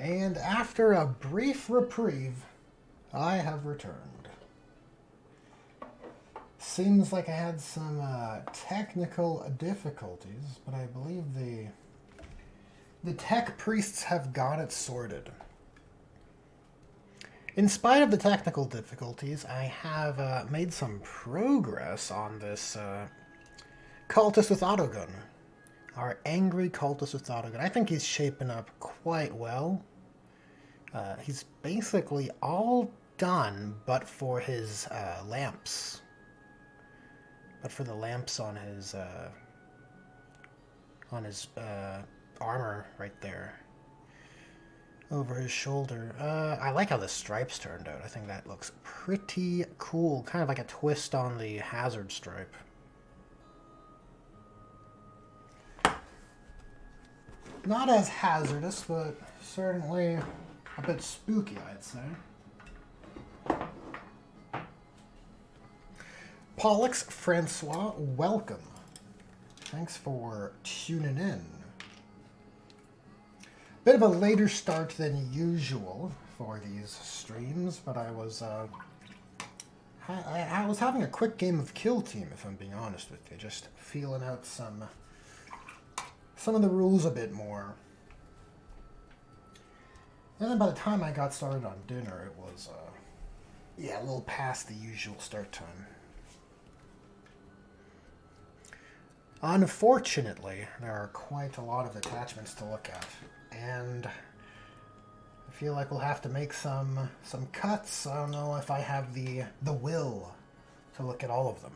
And after a brief reprieve, I have returned. Seems like I had some technical difficulties, but I believe the tech priests have got it sorted. In spite of the technical difficulties, I have made some progress on this cultist with autogun. Our angry cultist with autogun. I think he's shaping up quite well. He's basically all done, but for his lamps. But for the lamps on his armor right there, over his shoulder. I like how the stripes turned out. I think that looks pretty cool, kind of like a twist on the hazard stripe. Not as hazardous, but certainly a bit spooky, I'd say. Pollux Francois, welcome. Thanks for tuning in. Bit of a later start than usual for these streams, but I was having a quick game of Kill Team, if I'm being honest with you, just feeling out some of the rules a bit more. And then by the time I got started on dinner, it was yeah, a little past the usual start time. Unfortunately, there are quite a lot of attachments to look at, and I feel like we'll have to make some cuts. I don't know if I have the will to look at all of them.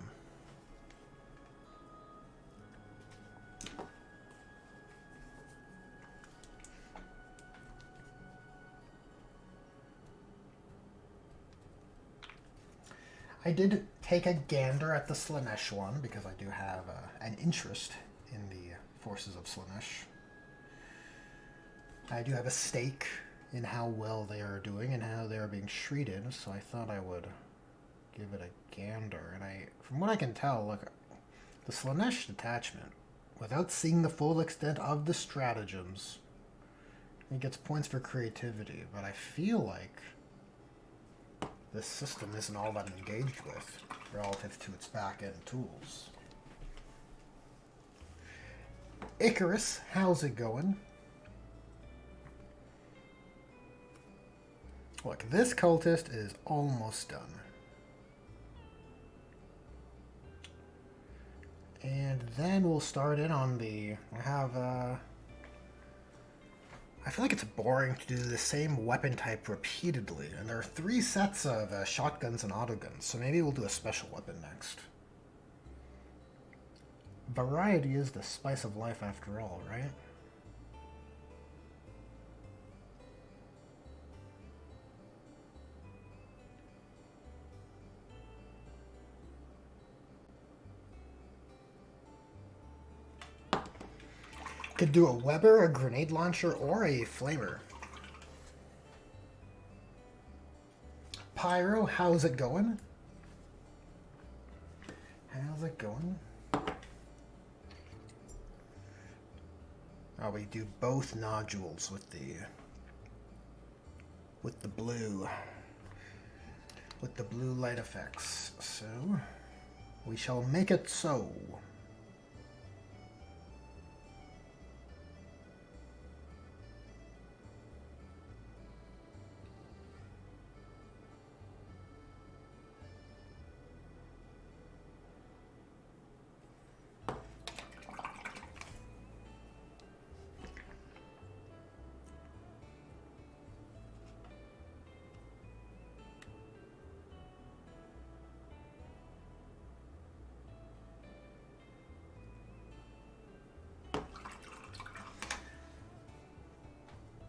I did take a gander at the Slaanesh one because I do have an interest in the forces of Slaanesh. I do have a stake in how well they are doing and how they are being treated, so I thought I would give it a gander. And from what I can tell, look, the Slaanesh detachment, without seeing the full extent of the stratagems, it gets points for creativity, but I feel like this system isn't all that engaged with relative to its back-end tools. Icarus, how's it going? Look, this cultist is almost done. And then we'll start in on I feel like it's boring to do the same weapon type repeatedly, and there are 3 sets of shotguns and autoguns, so maybe we'll do a special weapon next. Variety is the spice of life after all, right? Could do a Weber, a grenade launcher, or a flamer. Pyro, how's it going? How's it going? Oh, we do both nodules with the blue light effects. So we shall make it so.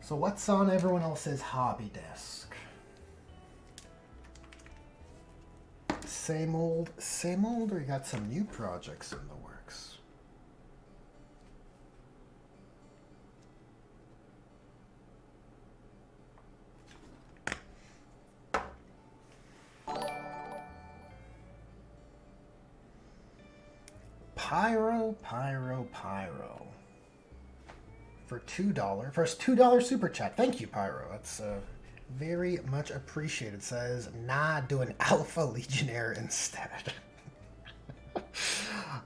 So what's on everyone else's hobby desk? Same old, or you got some new projects in the works? Pyro. for $2. First $2 super chat. Thank you, Pyro. That's very much appreciated. Says, nah, do an Alpha Legionnaire instead.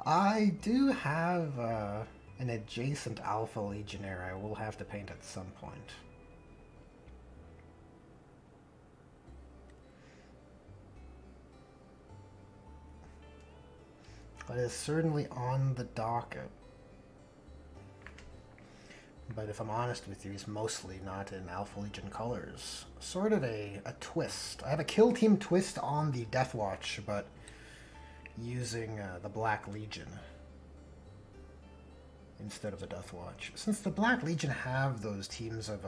I do have an adjacent Alpha Legionnaire I will have to paint at some point. But it's certainly on the docket. But if I'm honest with you, he's mostly not in Alpha Legion colors. Sort of a twist. I have a Kill Team twist on the Death Watch, but using the Black Legion instead of the Death Watch. Since the Black Legion have those teams of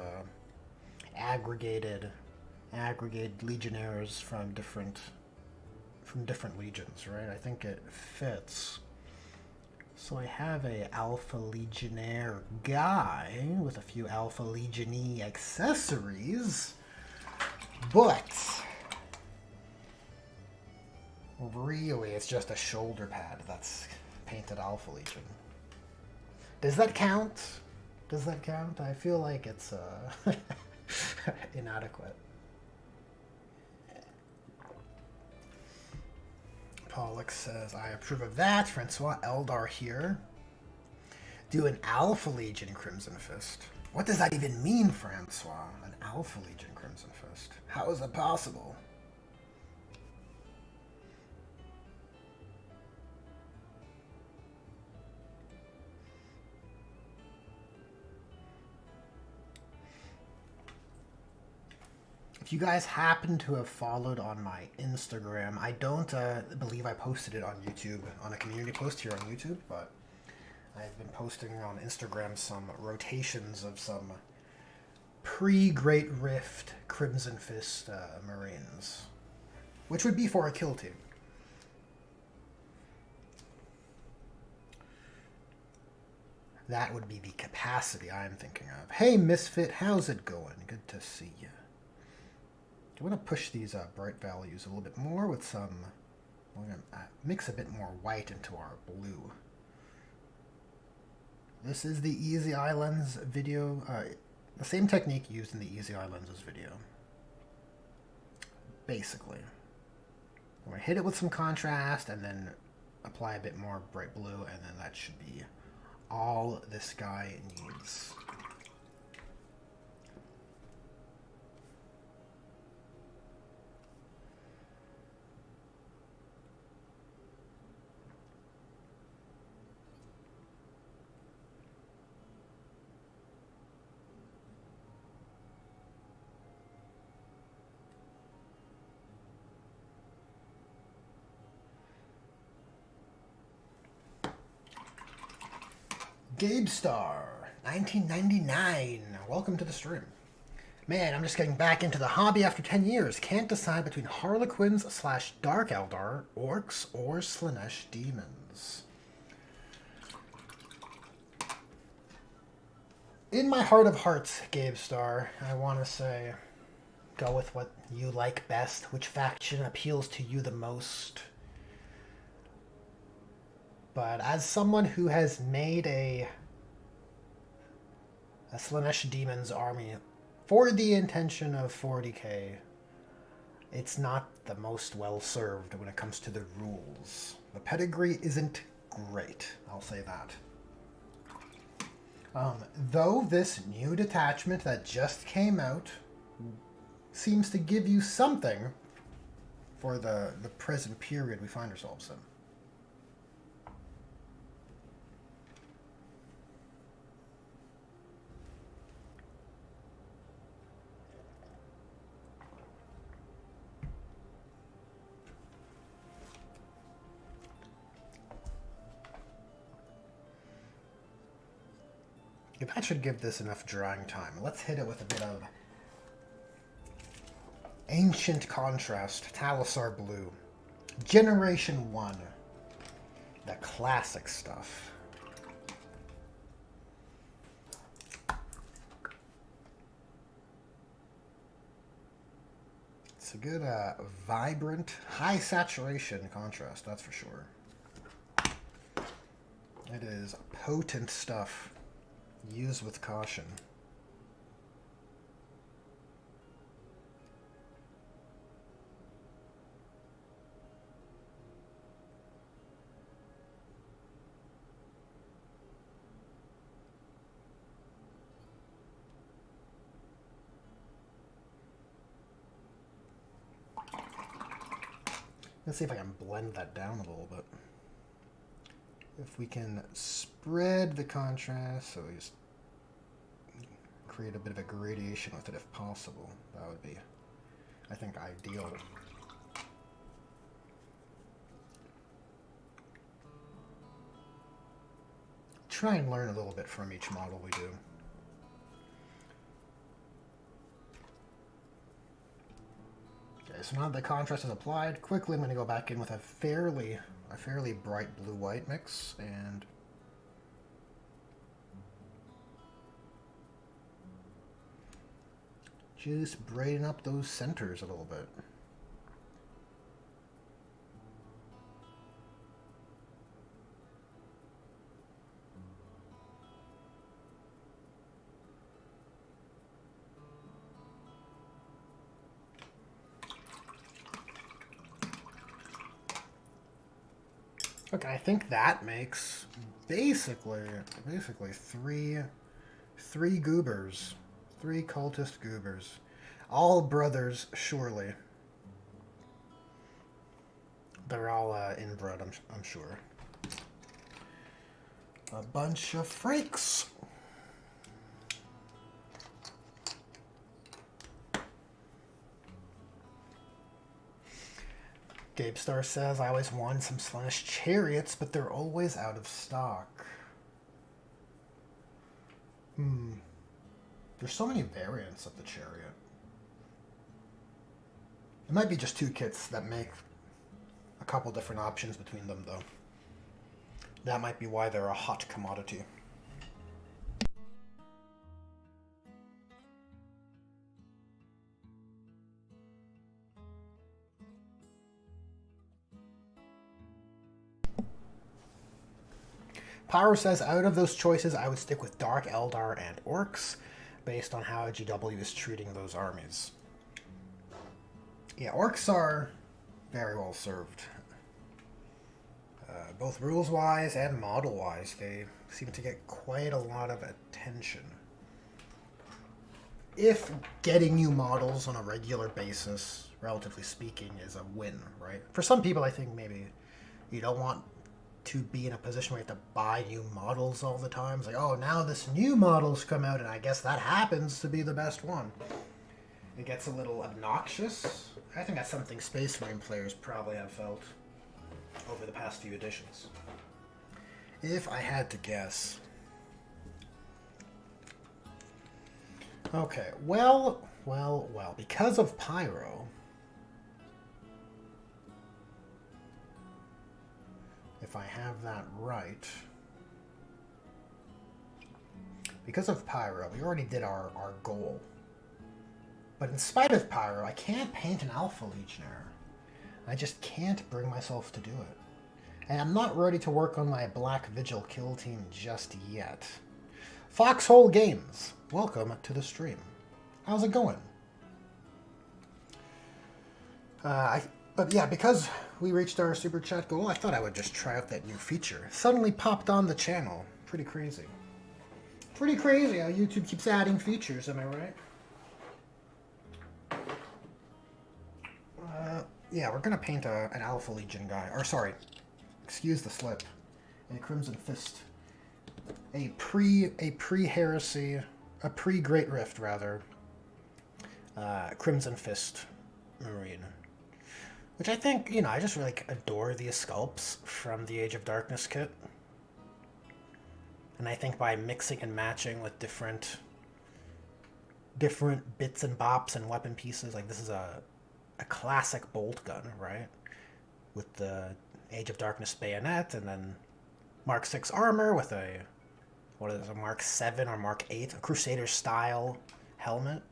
aggregated legionnaires from different legions, right? I think it fits. So I have a Alpha Legionnaire guy with a few Alpha Legion-y accessories, but really it's just a shoulder pad that's painted Alpha Legion. Does that count? Does that count? I feel like it's inadequate. Pollock says, I approve of that. Francois Eldar here. Do an Alpha Legion Crimson Fist. What does that even mean, Francois? An Alpha Legion Crimson Fist. How is that possible? If you guys happen to have followed on my Instagram, I don't believe I posted it on YouTube, on a community post here on YouTube, but I've been posting on Instagram some rotations of some pre-Great Rift Crimson Fist Marines, which would be for a kill team. That would be the capacity I'm thinking of. Hey, Misfit, how's it going? Good to see you. I want to push these bright values a little bit more with some, we're going to mix a bit more white into our blue. This is the Easy Eye Lens video, the same technique used in the Easy Eye Lenses video. Basically. I'm going to hit it with some contrast and then apply a bit more bright blue, and then that should be all this guy needs. Gabe Star, 1999. Welcome to the stream. Man, I'm just getting back into the hobby after 10 years. Can't decide between Harlequins / Dark Eldar, Orcs, or Slaanesh Demons. In my heart of hearts, Gabe Star, I want to say, go with what you like best. Which faction appeals to you the most? But as someone who has made a Slaanesh Demons army for the intention of 40k, it's not the most well served when it comes to the rules. The pedigree isn't great, I'll say that. Though this new detachment that just came out seems to give you something for the present period we find ourselves in. That should give this enough drying time. Let's hit it with a bit of Ancient Contrast, Talisar Blue. Generation 1. The classic stuff. It's a good, vibrant, high saturation contrast, that's for sure. It is potent stuff. Use with caution. Let's see if I can blend that down a little bit. If we can spread the contrast, so we just create a bit of a gradation with it if possible, that would be, I think, ideal. Try and learn a little bit from each model we do. Okay, so now that the contrast is applied, quickly I'm going to go back in with a fairly bright blue-white mix and just brighten up those centers a little bit. Okay, I think that makes basically three goobers, three cultist goobers, all brothers surely. They're all inbred, I'm sure. A bunch of freaks. Gabe Star says, I always wanted some Slaanesh chariots, but they're always out of stock. There's so many variants of the chariot. It might be just two kits that make a couple different options between them, though. That might be why they're a hot commodity. Pyro says, out of those choices, I would stick with Dark Eldar and Orcs, based on how GW is treating those armies. Yeah, Orcs are very well served. Both rules-wise and model-wise, they seem to get quite a lot of attention. If getting new models on a regular basis, relatively speaking, is a win, right? For some people, I think maybe you don't want to be in a position where you have to buy new models all the time. It's like, oh, now this new model's come out, and I guess that happens to be the best one. It gets a little obnoxious. I think that's something Space Marine players probably have felt over the past few editions. If I had to guess. Okay, well, because of Pyro, if I have that right, because of Pyro, we already did our goal. But in spite of Pyro, I can't paint an Alpha Legionnaire. I just can't bring myself to do it. And I'm not ready to work on my Black Vigil kill team just yet. Foxhole Games, welcome to the stream. How's it going? But yeah, because we reached our super chat goal, I thought I would just try out that new feature. Suddenly popped on the channel. Pretty crazy. Pretty crazy how YouTube keeps adding features, am I right? Yeah, we're gonna paint an Alpha Legion guy. Or sorry, excuse the slip. A Crimson Fist. A pre-heresy, a pre-Great Rift rather. Crimson Fist Marine. Which I think, you know, I just really adore the sculpts from the Age of Darkness kit. And I think by mixing and matching with different bits and bops and weapon pieces, like this is a classic bolt gun, right? With the Age of Darkness bayonet and then Mark 6 armor with a, what is it, a Mark 7 or Mark 8, a Crusader style helmet.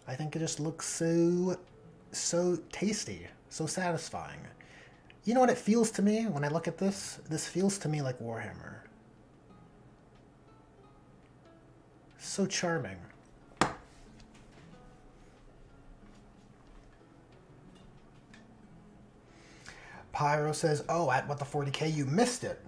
I think it just looks so tasty, so satisfying. You know what it feels to me when I look at this? This feels to me like Warhammer. So charming. Pyro says, oh, at what the 40k you missed it.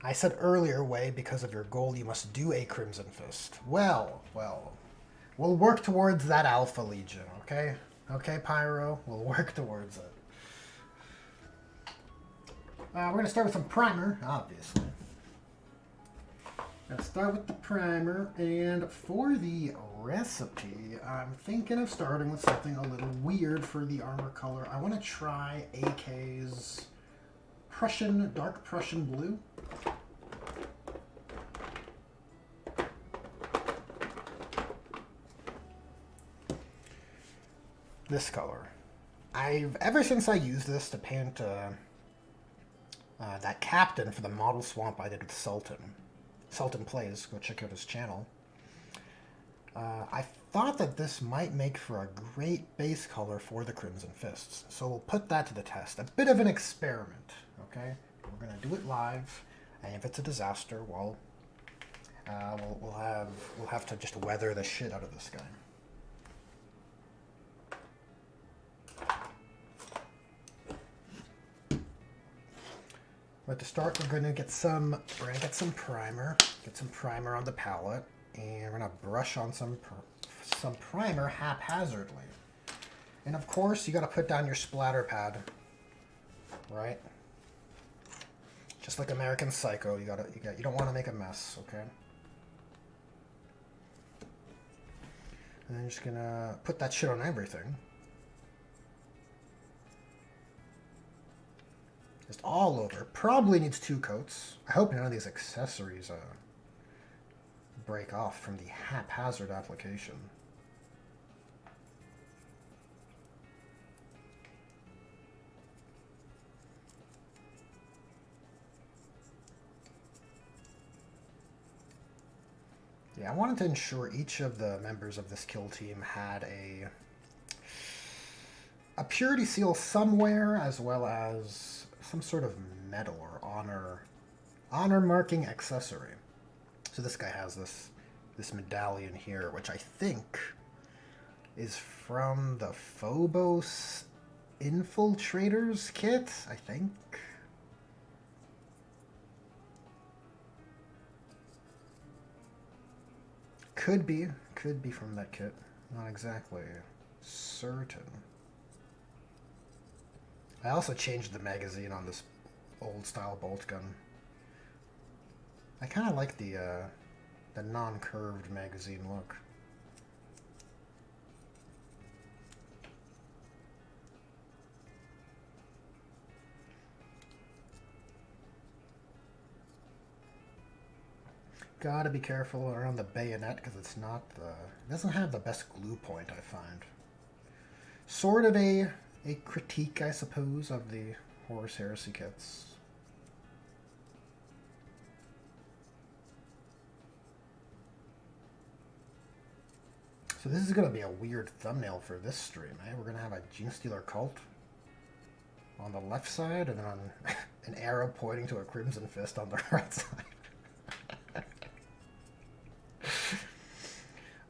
I said earlier, Way, because of your goal you must do a Crimson Fist. Well, we'll work towards that Alpha Legion, okay? Okay, Pyro, we'll work towards it. We're going to start with some primer, obviously. Let's start with the primer, and for the recipe, I'm thinking of starting with something a little weird for the armor color. I want to try AK's Dark Prussian Blue. This color. Ever since I used this to paint that captain for the model swamp I did with Sultan. Sultan Plays, go check out his channel. I thought that this might make for a great base color for the Crimson Fists, so we'll put that to the test. A bit of an experiment, okay? We're gonna do it live, and if it's a disaster, well, we'll have to just weather the shit out of this guy. But to start, we're gonna get some primer. Get some primer on the palette, and we're gonna brush on some primer haphazardly. And of course, you gotta put down your splatter pad, right? Just like American Psycho, you don't want to make a mess, okay? And I'm just gonna put that shit on everything. Just all over. Probably needs 2 coats. I hope none of these accessories break off from the haphazard application. Yeah, I wanted to ensure each of the members of this kill team had a purity seal somewhere, as well as some sort of medal or honor marking accessory. So this guy has this medallion here, which I think is from the Phobos Infiltrators kit, I think. Could be from that kit. Not exactly certain. I also changed the magazine on this old style bolt gun. I kind of like the non-curved magazine look. Gotta be careful around the bayonet because it doesn't have the best glue point, I find. Sort of a critique, I suppose, of the Horus Heresy kits. So this is going to be a weird thumbnail for this stream, eh? We're going to have a Genestealer cult on the left side, and then on an arrow pointing to a Crimson Fist on the right side.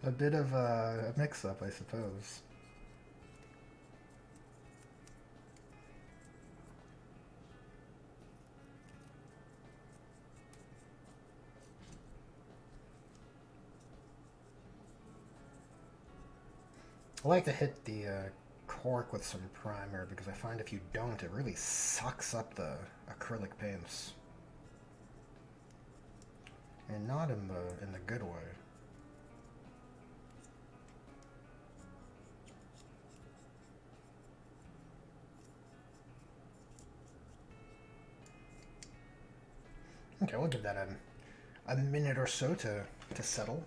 A bit of a mix-up, I suppose. I like to hit the cork with some primer because I find if you don't, it really sucks up the acrylic paints, and not in the good way. Okay, we'll give that a minute or so to settle.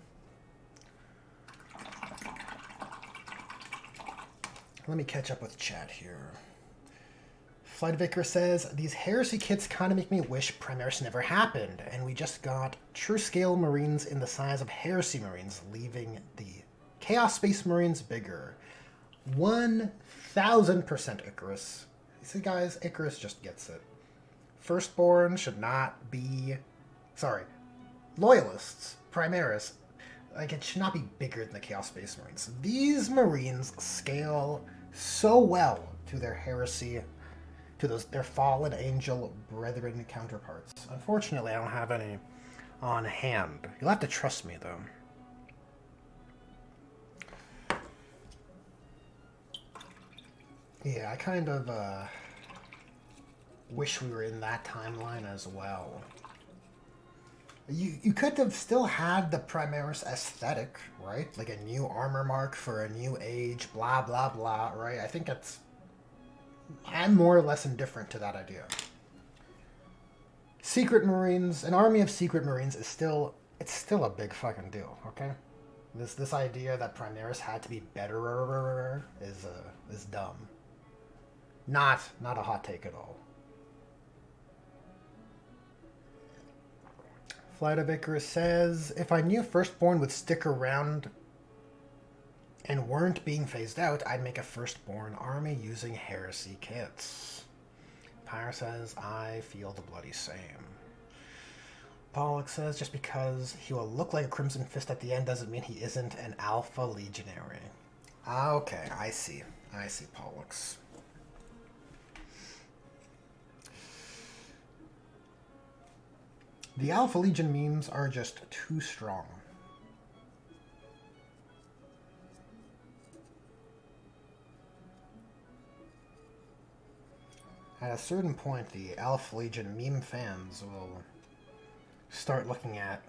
Let me catch up with chat here. Flight of Icarus says, these heresy kits kind of make me wish Primaris never happened, and we just got true scale Marines in the size of heresy Marines, leaving the Chaos Space Marines bigger. 1000% Icarus. See guys, Icarus just gets it. Firstborn should not be... Sorry. Loyalists, Primaris, like, it should not be bigger than the Chaos Space Marines. These Marines scale so well to their heresy, to their fallen angel brethren counterparts. Unfortunately, I don't have any on hand. You'll have to trust me, though. Yeah, I kind of wish we were in that timeline as well. You could have still had the Primaris aesthetic, right? Like a new armor mark for a new age, blah, blah, blah, right? I think that's... I'm more or less indifferent to that idea. Secret Marines, an army of Secret Marines is still... It's still a big fucking deal, okay? This idea that Primaris had to be better is dumb. Not a hot take at all. Flight of Icarus says, if I knew Firstborn would stick around and weren't being phased out, I'd make a Firstborn army using heresy kits. Pyre says, I feel the bloody same. Pollock says, just because he will look like a Crimson Fist at the end doesn't mean he isn't an Alpha Legionary. Okay, I see, Pollux. The Alpha Legion memes are just too strong. At a certain point, the Alpha Legion meme fans will start looking at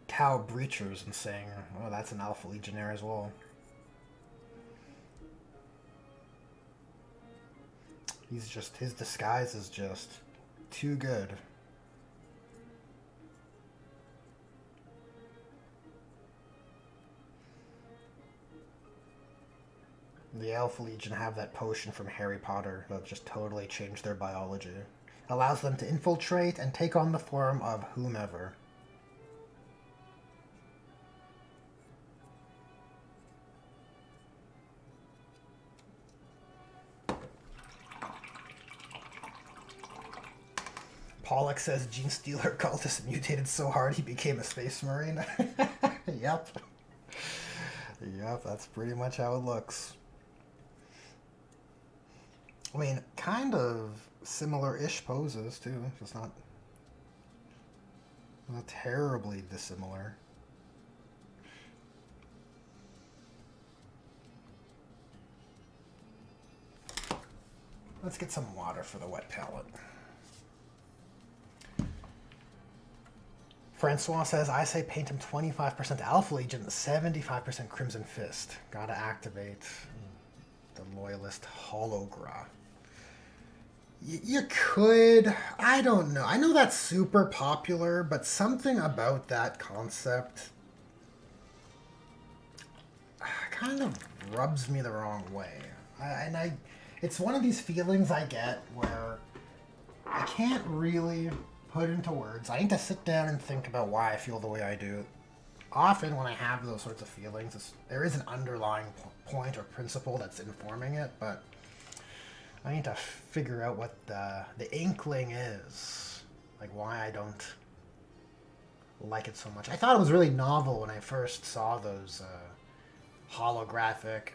Tau Breachers and saying, oh, that's an Alpha Legionnaire as well. His disguise is just too good. The Alpha Legion have that potion from Harry Potter that just totally changed their biology. Allows them to infiltrate and take on the form of whomever. Pollock says Gene Stealer Cultist mutated so hard he became a Space Marine. Yep. Yep, that's pretty much how it looks. I mean, kind of similar-ish poses, too. It's not terribly dissimilar. Let's get some water for the wet palate. Francois says, I say paint him 25% Alpha Legion, 75% Crimson Fist. Gotta activate the Loyalist Hologra. You could, I don't know. I know that's super popular, but something about that concept kind of rubs me the wrong way. It's one of these feelings I get where I can't really put into words. I need to sit down and think about why I feel the way I do. Often when I have those sorts of feelings, there is an underlying point or principle that's informing it, but I need to figure out what the inkling is. Like, why I don't like it so much. I thought it was really novel when I first saw those holographic,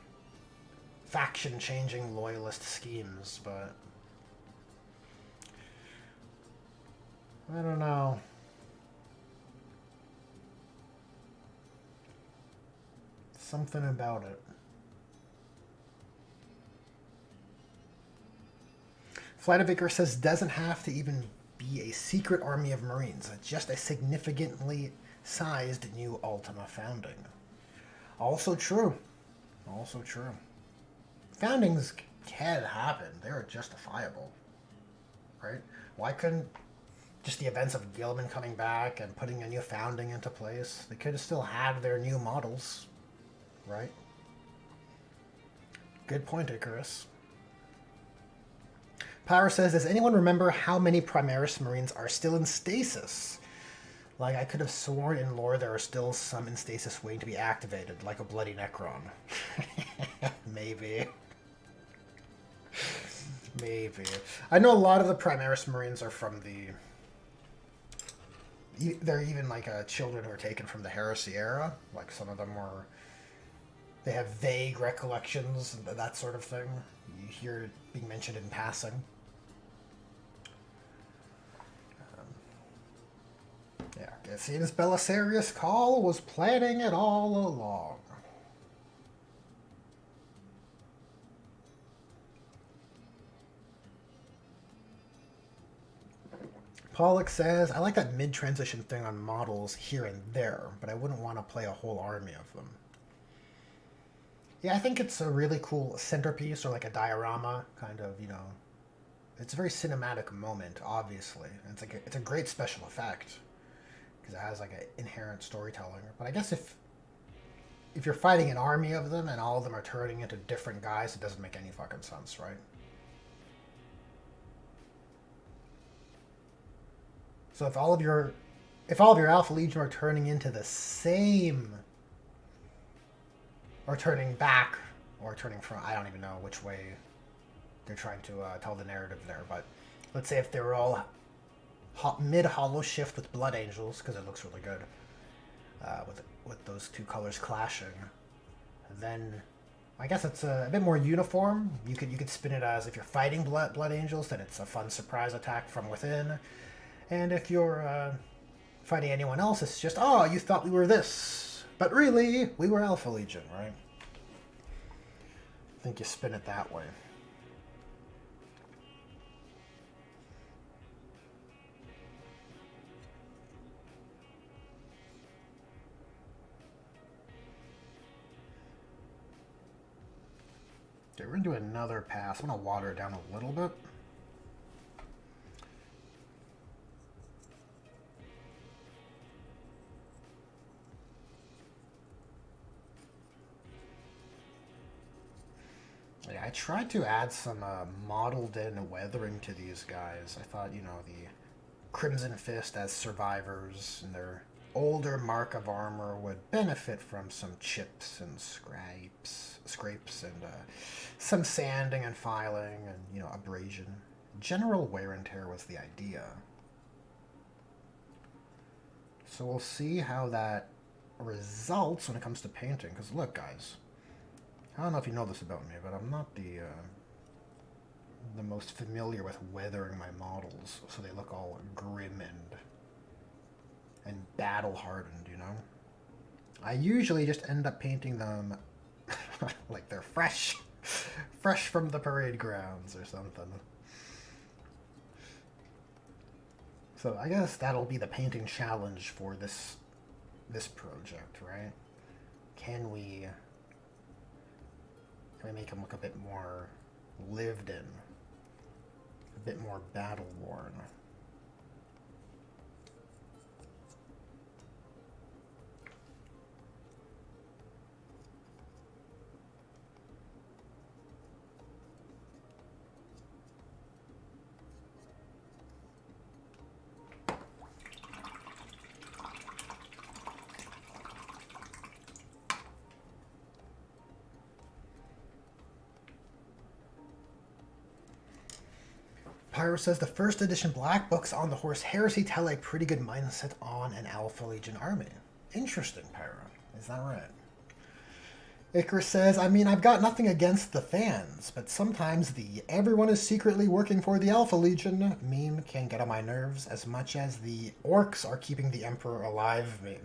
faction-changing loyalist schemes, but I don't know. Something about it. Flight of Icarus says, doesn't have to even be a secret army of Marines, just a significantly sized new Ultima founding. Also true. Also true. Foundings can happen. They're justifiable. Right? Why couldn't just the events of Gilman coming back and putting a new founding into place, they could have still had their new models. Right? Good point, Icarus. Power says, does anyone remember how many Primaris Marines are still in stasis? Like, I could have sworn in lore there are still some in stasis waiting to be activated, like a bloody Necron. Maybe. Maybe. I know a lot of the Primaris Marines are from the They're even like children who are taken from the Heresy era. Like some of them were, they have vague recollections and that sort of thing. You hear it being mentioned in passing. Yeah, it seems Belisarius Cawl was planning it all along. Pollock says, I like that mid-transition thing on models here and there, but I wouldn't want to play a whole army of them. Yeah, I think it's a really cool centerpiece or like a diorama, kind of, you know. It's a very cinematic moment, obviously. And it's a great special effect because it has like an inherent storytelling. But I guess if you're fighting an army of them and all of them are turning into different guys, it doesn't make any fucking sense, right? So if all of your Alpha Legion are turning into the same, or turning back, or turning from, I don't even know which way they're trying to tell the narrative there, but let's say if they were all mid-hollow shift with Blood Angels, because it looks really good, with those two colors clashing, then I guess it's a bit more uniform. You could spin it as if you're fighting Blood Angels, then it's a fun surprise attack from within. And if you're fighting anyone else, it's just, oh, you thought we were this. But really, we were Alpha Legion, right? I think you spin it that way. Okay, we're going to do another pass. I'm going to water it down a little bit. Yeah, I tried to add some modeled in weathering to these guys. I thought, the Crimson Fist as survivors and their older mark of armor would benefit from some chips and scrapes and some sanding and filing and, abrasion. General wear and tear was the idea. So we'll see how that results when it comes to painting. Because look, guys, I don't know if you know this about me, but I'm not the most familiar with weathering my models, so they look all grim and battle hardened. I usually just end up painting them like they're fresh from the parade grounds or something. So I guess that'll be the painting challenge for this project, right? Can we make them look a bit more lived in, a bit more battle worn? Pyro says the first edition black books on the Horse Heresy tell a pretty good mindset on an Alpha Legion army. Interesting, Pyro. Is that right? Icarus says, I mean, I've got nothing against the fans, but sometimes the everyone is secretly working for the Alpha Legion meme can get on my nerves as much as the orcs are keeping the Emperor alive meme.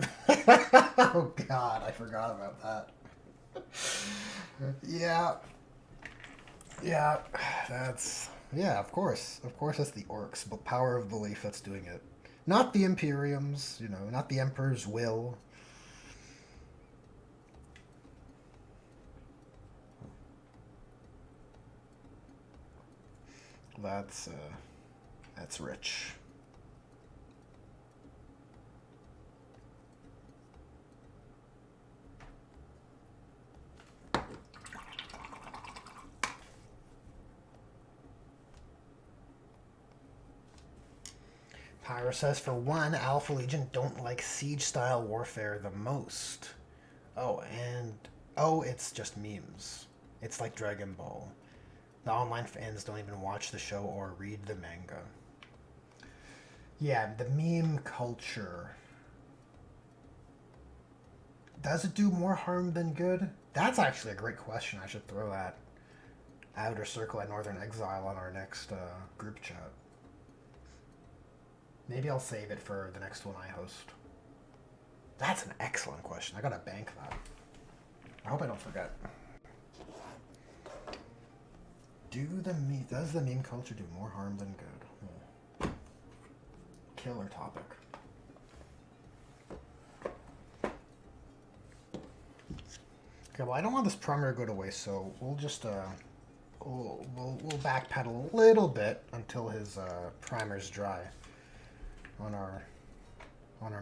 Oh god, I forgot about that. Yeah. Yeah, of course. Of course it's the orcs, but power of belief that's doing it. Not the Imperiums, not the Emperor's will. That's rich. Pyro says, for one, Alpha Legion don't like siege-style warfare the most. It's just memes. It's like Dragon Ball. The online fans don't even watch the show or read the manga. Yeah, the meme culture. Does it do more harm than good? That's actually a great question. I should throw that Outer Circle and Northern Exile on our next group chat. Maybe I'll save it for the next one I host. That's an excellent question. I gotta bank that. I hope I don't forget. Does the meme culture do more harm than good? Killer topic. Okay, well I don't want this primer to go to waste, so we'll just we'll backpedal a little bit until his primer's dry on our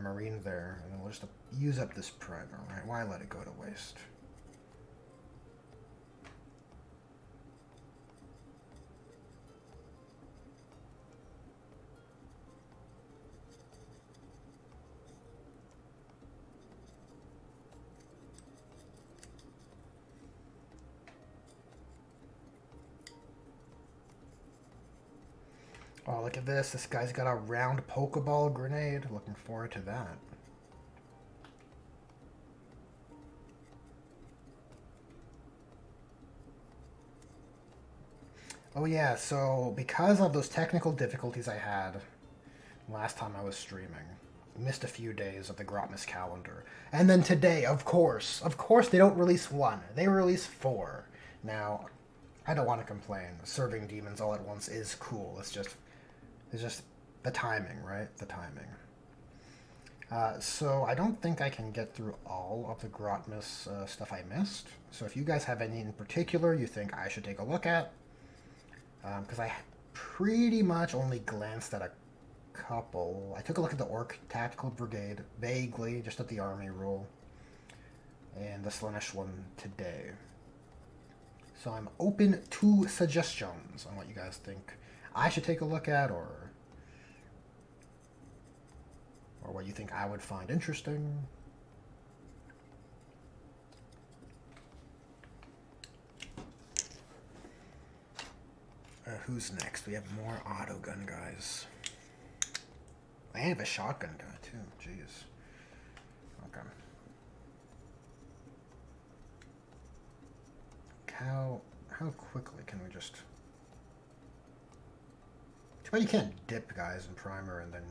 marine there, and then we'll just use up this primer, right? Why let it go to waste? Oh, look at this. This guy's got a round Pokeball grenade. Looking forward to that. Oh yeah, so because of those technical difficulties I had last time I was streaming, missed a few days of the Grotmas calendar. And then today, of course, they don't release one. They release 4. Now, I don't want to complain. Serving demons all at once is cool. It's just the timing, right? The timing. So I don't think I can get through all of the Grotmas stuff I missed. So if you guys have any in particular you think I should take a look at, because I pretty much only glanced at a couple. I took a look at the Orc Tactical Brigade, vaguely, just at the army rule, and the Slaanesh one today. So I'm open to suggestions on what you guys think I should take a look at, or what you think I would find interesting. Who's next? We have more auto gun guys. I have a shotgun guy too. Jeez. Okay. How quickly can we just? Too bad you can't dip guys in primer and then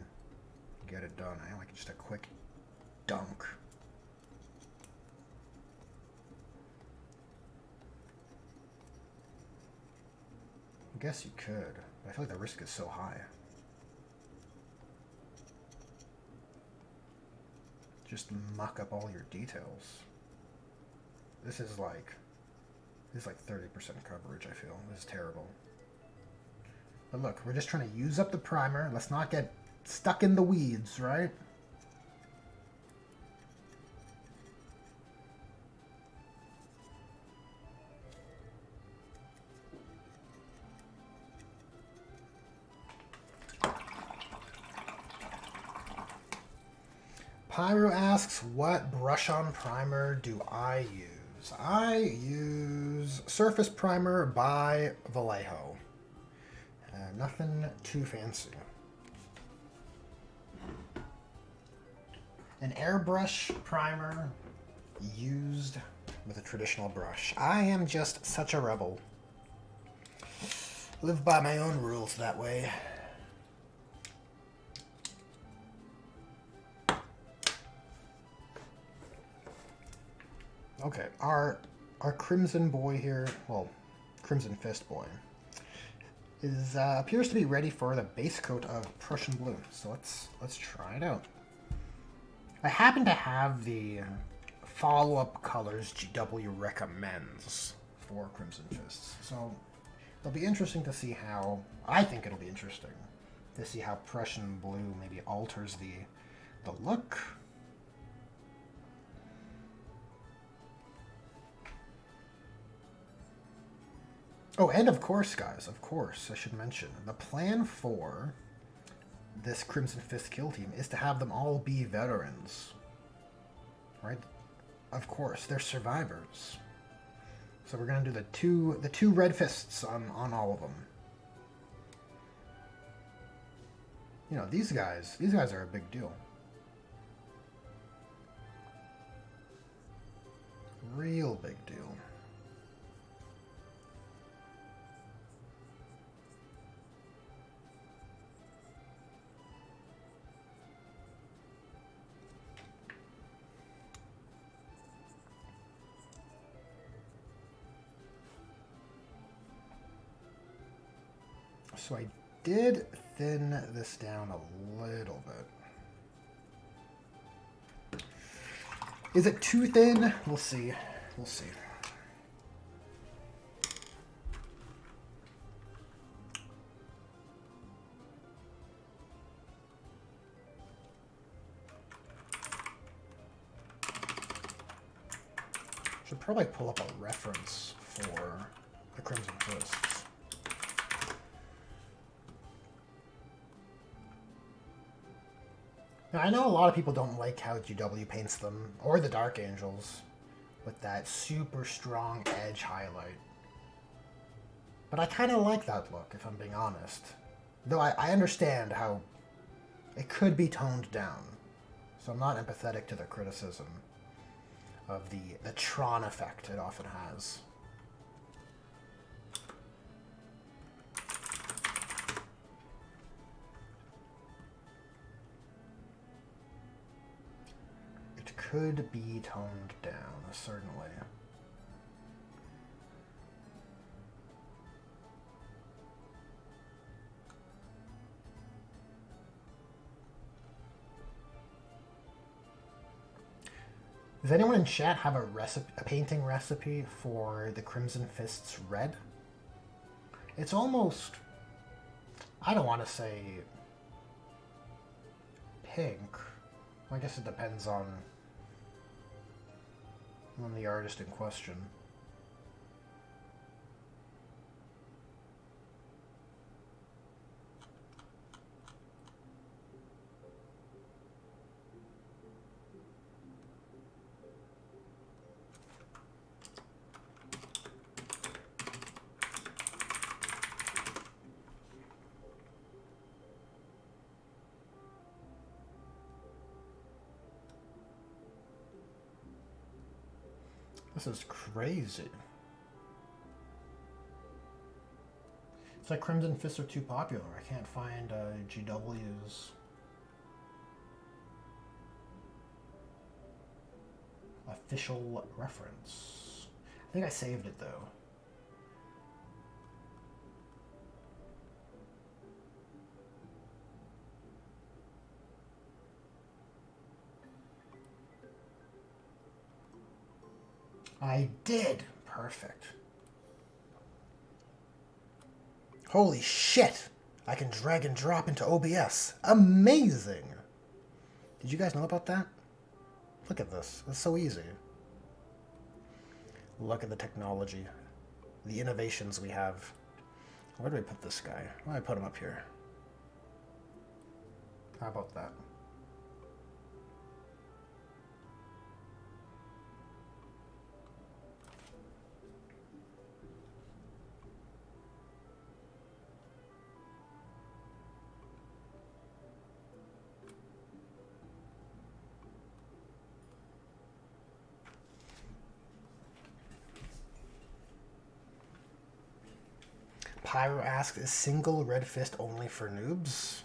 get it done. I like just a quick dunk. I guess you could, but I feel like the risk is so high. Just muck up all your details. This is like 30% coverage, I feel. This is terrible. But look, we're just trying to use up the primer. Let's not get stuck in the weeds, right? Pyro asks, what brush-on primer do I use? I use Surface Primer by Vallejo. Nothing too fancy. An airbrush primer used with a traditional brush. I am just such a rebel. Live by my own rules that way. Okay, our Crimson boy here, well, Crimson Fist boy, is appears to be ready for the base coat of Prussian blue. So let's try it out. I happen to have the follow-up colors GW recommends for Crimson Fists, so it'll be interesting to see how. I think it'll be interesting to see how Prussian blue maybe alters the look. Oh, and of course, guys, of course, I should mention, the plan for this Crimson Fist kill team is to have them all be veterans. Right? Of course, they're survivors. So we're going to do the two red fists on all of them. You know, these guys are a big deal. Real big deal. So I did thin this down a little bit. Is it too thin? We'll see. We'll see. Should probably pull up a reference for the Crimson Fists. Now, I know a lot of people don't like how GW paints them, or the Dark Angels, with that super strong edge highlight. But I kind of like that look, if I'm being honest. Though I understand how it could be toned down. So I'm not empathetic to the criticism of the Tron effect it often has. It could be toned down, certainly. Does anyone in chat have a painting recipe for the Crimson Fists red? It's almost, I don't want to say pink. I guess it depends on the artist in question. This is crazy. It's like Crimson Fists are too popular. I can't find GW's official reference. I think I saved it though. I did! Perfect. Holy shit! I can drag and drop into OBS. Amazing! Did you guys know about that? Look at this. It's so easy. Look at the technology. The innovations we have. Where do I put this guy? Why do I put him up here? How about that? Pyro asks, is single red fist only for noobs?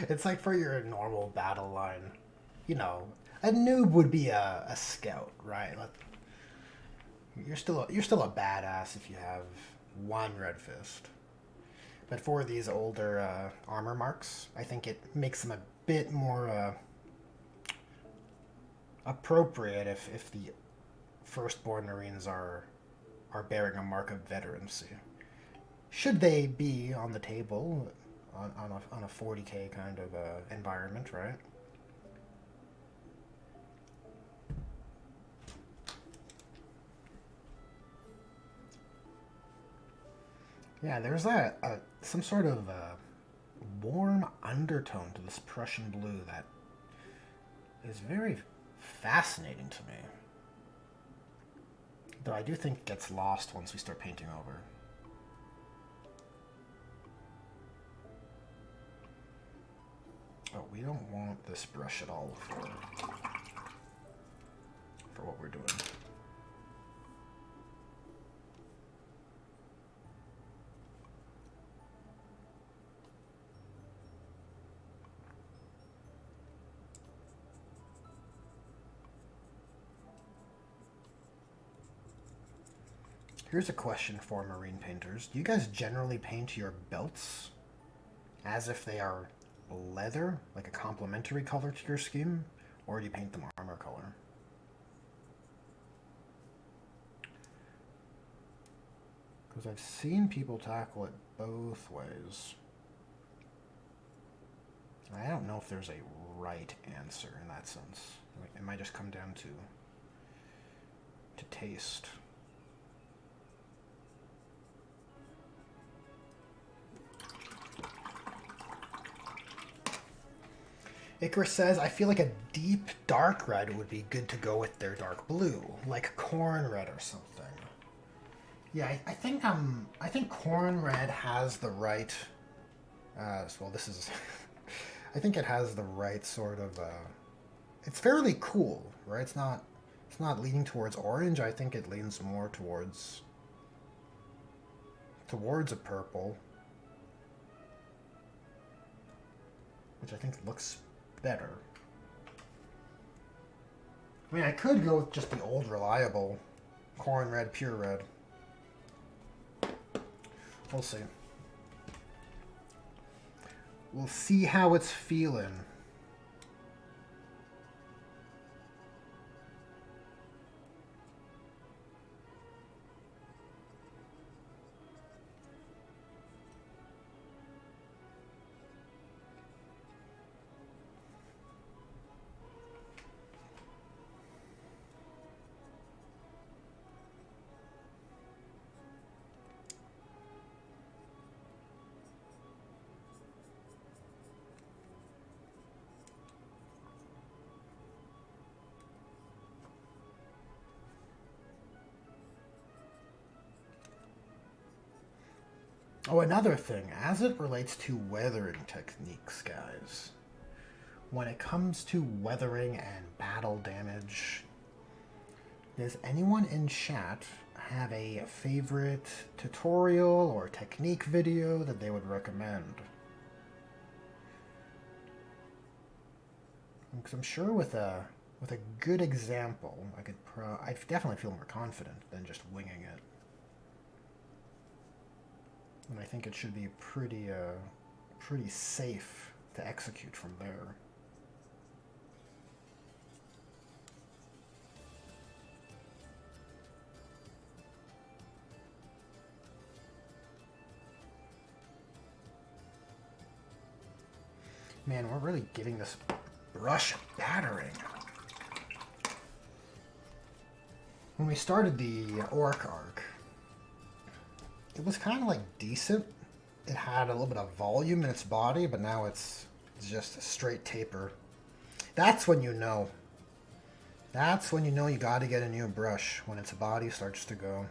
It's like for your normal battle line. You know, a noob would be a scout, right? You're still a badass if you have one red fist. But for these older armor marks, I think it makes them a bit more appropriate if the firstborn Marines are bearing a mark of veterancy. Should they be on the table on a 40k kind of environment, right? Yeah, there's some sort of warm undertone to this Prussian blue that is very fascinating to me. Though I do think it gets lost once we start painting over. we don't want this brush at all for what we're doing. Here's a question for marine painters. Do you guys generally paint your belts as if they are leather, like a complementary color to your scheme, or do you paint them armor color? Because I've seen people tackle it both ways. I don't know if there's a right answer in that sense. It might just come down to taste. Icarus says, I feel like a deep dark red would be good to go with their dark blue, like corn red or something. Yeah, I think corn red has the right. Well, this is. I think it has the right sort of. It's fairly cool, right? It's not leaning towards orange. I think it leans more towards a purple, which I think looks better. I mean, I could go with just the old reliable corn red, pure red. We'll see. We'll see how it's feeling. Oh, another thing, as it relates to weathering techniques, guys. When it comes to weathering and battle damage, does anyone in chat have a favorite tutorial or technique video that they would recommend? Because I'm sure with a good example, I'd definitely feel more confident than just winging it. And I think it should be pretty safe to execute from there. Man, we're really giving this brush a battering. When we started the Orc arc, it was kind of like decent. It had a little bit of volume in its body, but now it's just a straight taper. That's when you know. That's when you know you got to get a new brush, when its body starts to go.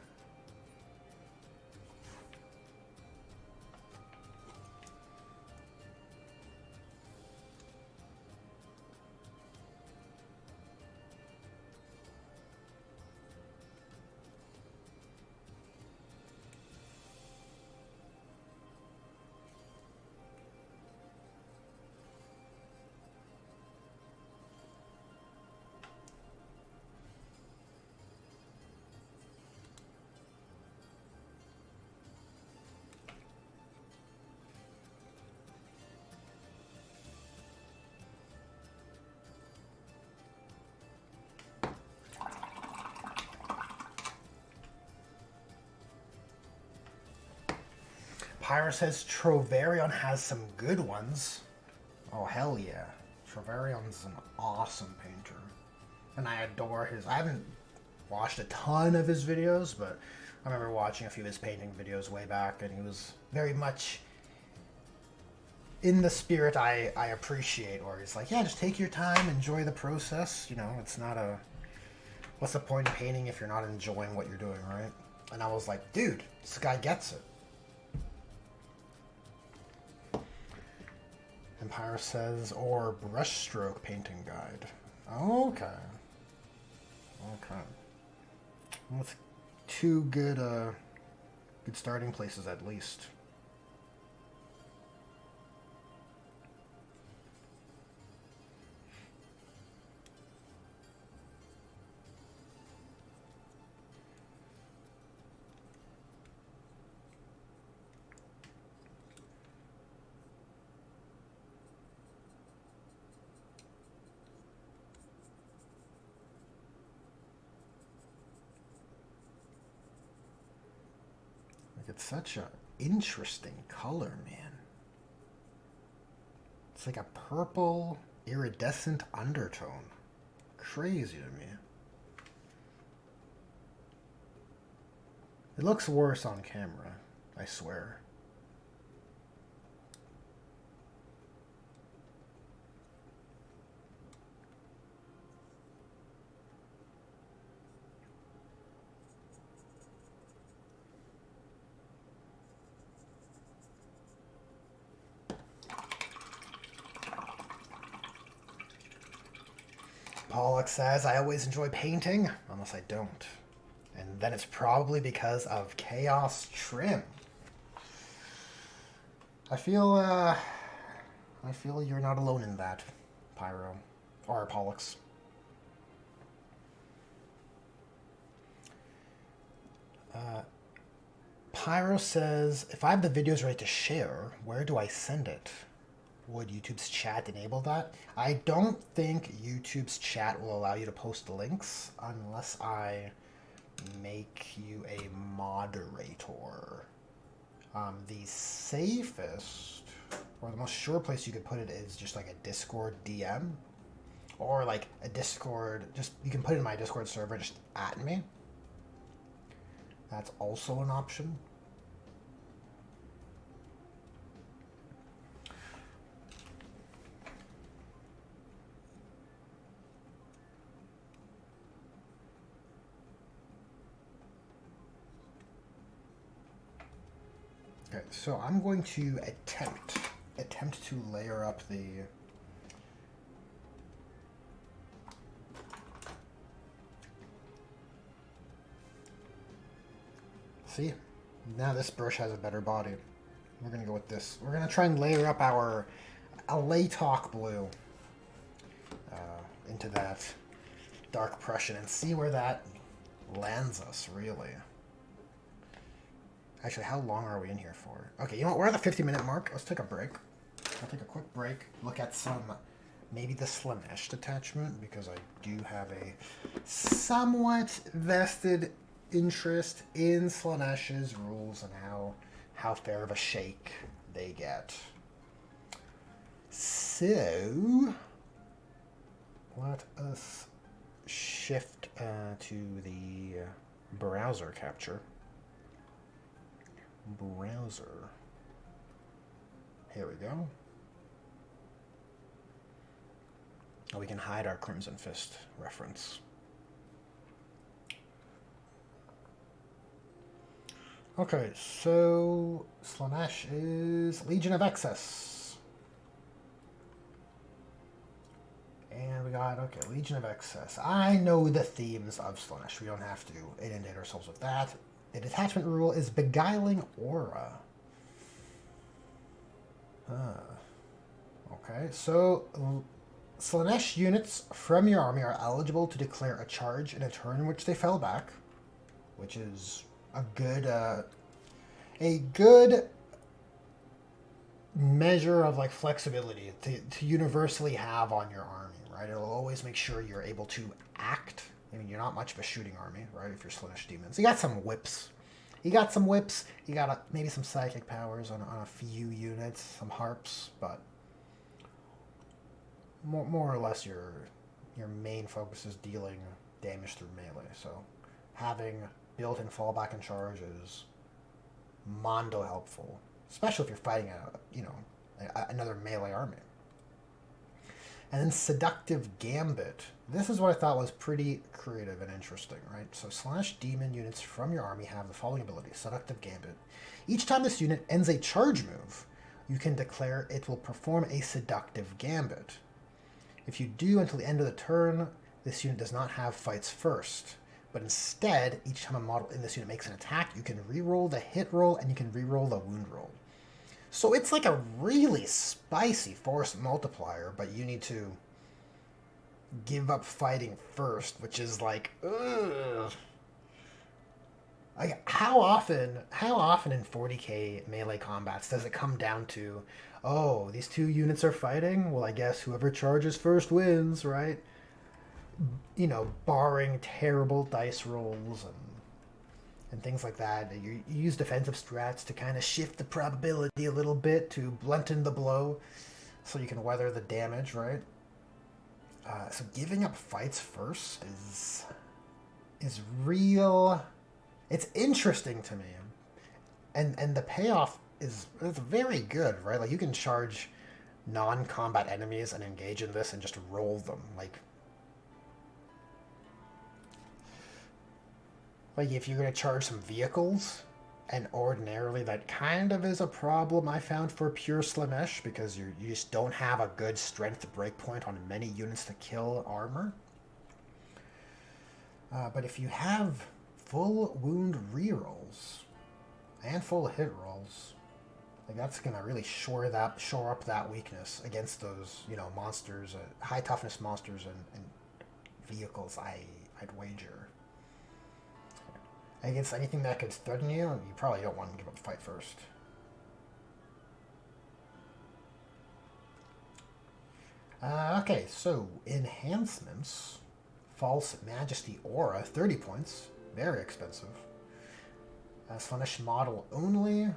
Pyro says Trovarion has some good ones. Oh, hell yeah. Trovarion's an awesome painter. And I adore his... I haven't watched a ton of his videos, but I remember watching a few of his painting videos way back, and he was very much in the spirit I appreciate, where he's like, yeah, just take your time, enjoy the process. You know, it's not a... What's the point of painting if you're not enjoying what you're doing, right? And I was like, dude, this guy gets it. Empire says, or brushstroke painting guide. Okay. Okay. Well, that's two good, good starting places at least. It's such a interesting color, man. It's like a purple iridescent undertone. Crazy to me. It looks worse on camera, I swear. Pollock says, I always enjoy painting, unless I don't. And then it's probably because of Chaos Trim. I feel you're not alone in that, Pyro. Or Pollux. Pyro says, if I have the videos ready to share, where do I send it? Would YouTube's chat enable that? I don't think YouTube's chat will allow you to post links unless I make you a moderator. The safest or the most sure place you could put it is just like a Discord DM or like a Discord, just you can put it in my Discord server, just at me. That's also an option. Okay, so I'm going to attempt to layer up the see, now this brush has a better body. We're gonna go with this. We're gonna try and layer up our Alaytok blue into that dark Prussian and see where that lands us, really. Actually, how long are we in here for? Okay, you know what? We're at the 50-minute mark. Let's take a break. I'll take a quick break. Look at some, maybe the Slanesh detachment, because I do have a somewhat vested interest in Slanesh's rules and how fair of a shake they get. So, let us shift to the browser capture. Browser. Here we go. Oh, we can hide our Crimson Fist reference. Okay, so Slanesh is Legion of Excess. And we got, okay, Legion of Excess. I know the themes of Slanesh. We don't have to inundate ourselves with that. The detachment rule is Beguiling Aura. Okay, so Slanesh units from your army are eligible to declare a charge in a turn in which they fell back, which is a good measure of like flexibility to universally have on your army, right? It'll always make sure you're able to act. I mean, you're not much of a shooting army, right? If you're Slanesh demons, you got some whips. You got maybe some psychic powers on a few units, some harps, but more or less your main focus is dealing damage through melee. So having built-in fallback and charge is mondo helpful, especially if you're fighting another melee army. And then Seductive Gambit. This is what I thought was pretty creative and interesting, right? So Slanesh demon units from your army have the following ability, Seductive Gambit. Each time this unit ends a charge move, you can declare it will perform a seductive gambit. If you do until the end of the turn, this unit does not have fights first. But instead, each time a model in this unit makes an attack, you can reroll the hit roll and you can reroll the wound roll. So it's like a really spicy force multiplier, but you need to give up fighting first, which is like, ugh. Like, how often in 40k melee combats does it come down to, oh, these two units are fighting? Well, I guess whoever charges first wins, right? You know, barring terrible dice rolls and things like that. You use defensive strats to kind of shift the probability a little bit to blunten the blow so you can weather the damage, right? So giving up fights first is real. It's interesting to me, and the payoff is very good, right? Like you can charge non-combat enemies and engage in this and just roll them, like if you're going to charge some vehicles, and ordinarily that kind of is a problem I found for pure Slanesh because you just don't have a good strength breakpoint on many units to kill armor. But if you have full wound rerolls and full hit rolls, like that's gonna really shore up that weakness against those, you know, monsters, high toughness monsters and vehicles. I'd wager against anything that could threaten you. You probably don't want to give up the fight first. Okay, so enhancements. False Majesty Aura, 30 points. Very expensive. Slanesh model only.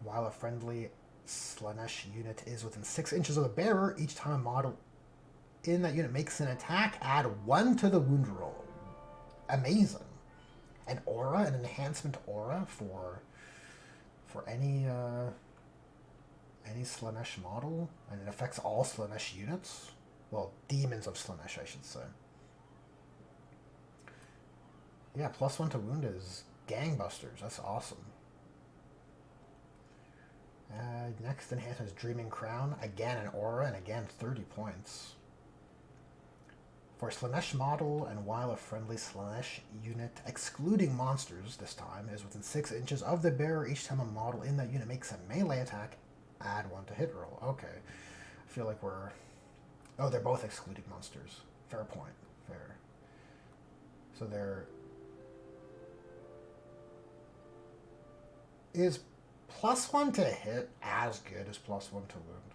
While a friendly Slanesh unit is within 6 inches of the bearer, each time a model in that unit makes an attack, add 1 to the wound roll. Amazing. An aura, an enhancement aura for any Slanesh model, and it affects all Slanesh units. Well, demons of Slanesh, I should say. Yeah, +1 to wound is gangbusters. That's awesome. Next enhancement is Dreaming Crown. Again, an aura, and again, 30 points. For a Slanesh model, and while a friendly Slanesh unit, excluding monsters this time, is within 6 inches of the bearer, each time a model in that unit makes a melee attack, add 1 to hit roll. Okay. I feel like we're... Oh, they're both excluding monsters. Fair point. Fair. So they're... Is +1 to hit as good as +1 to wound?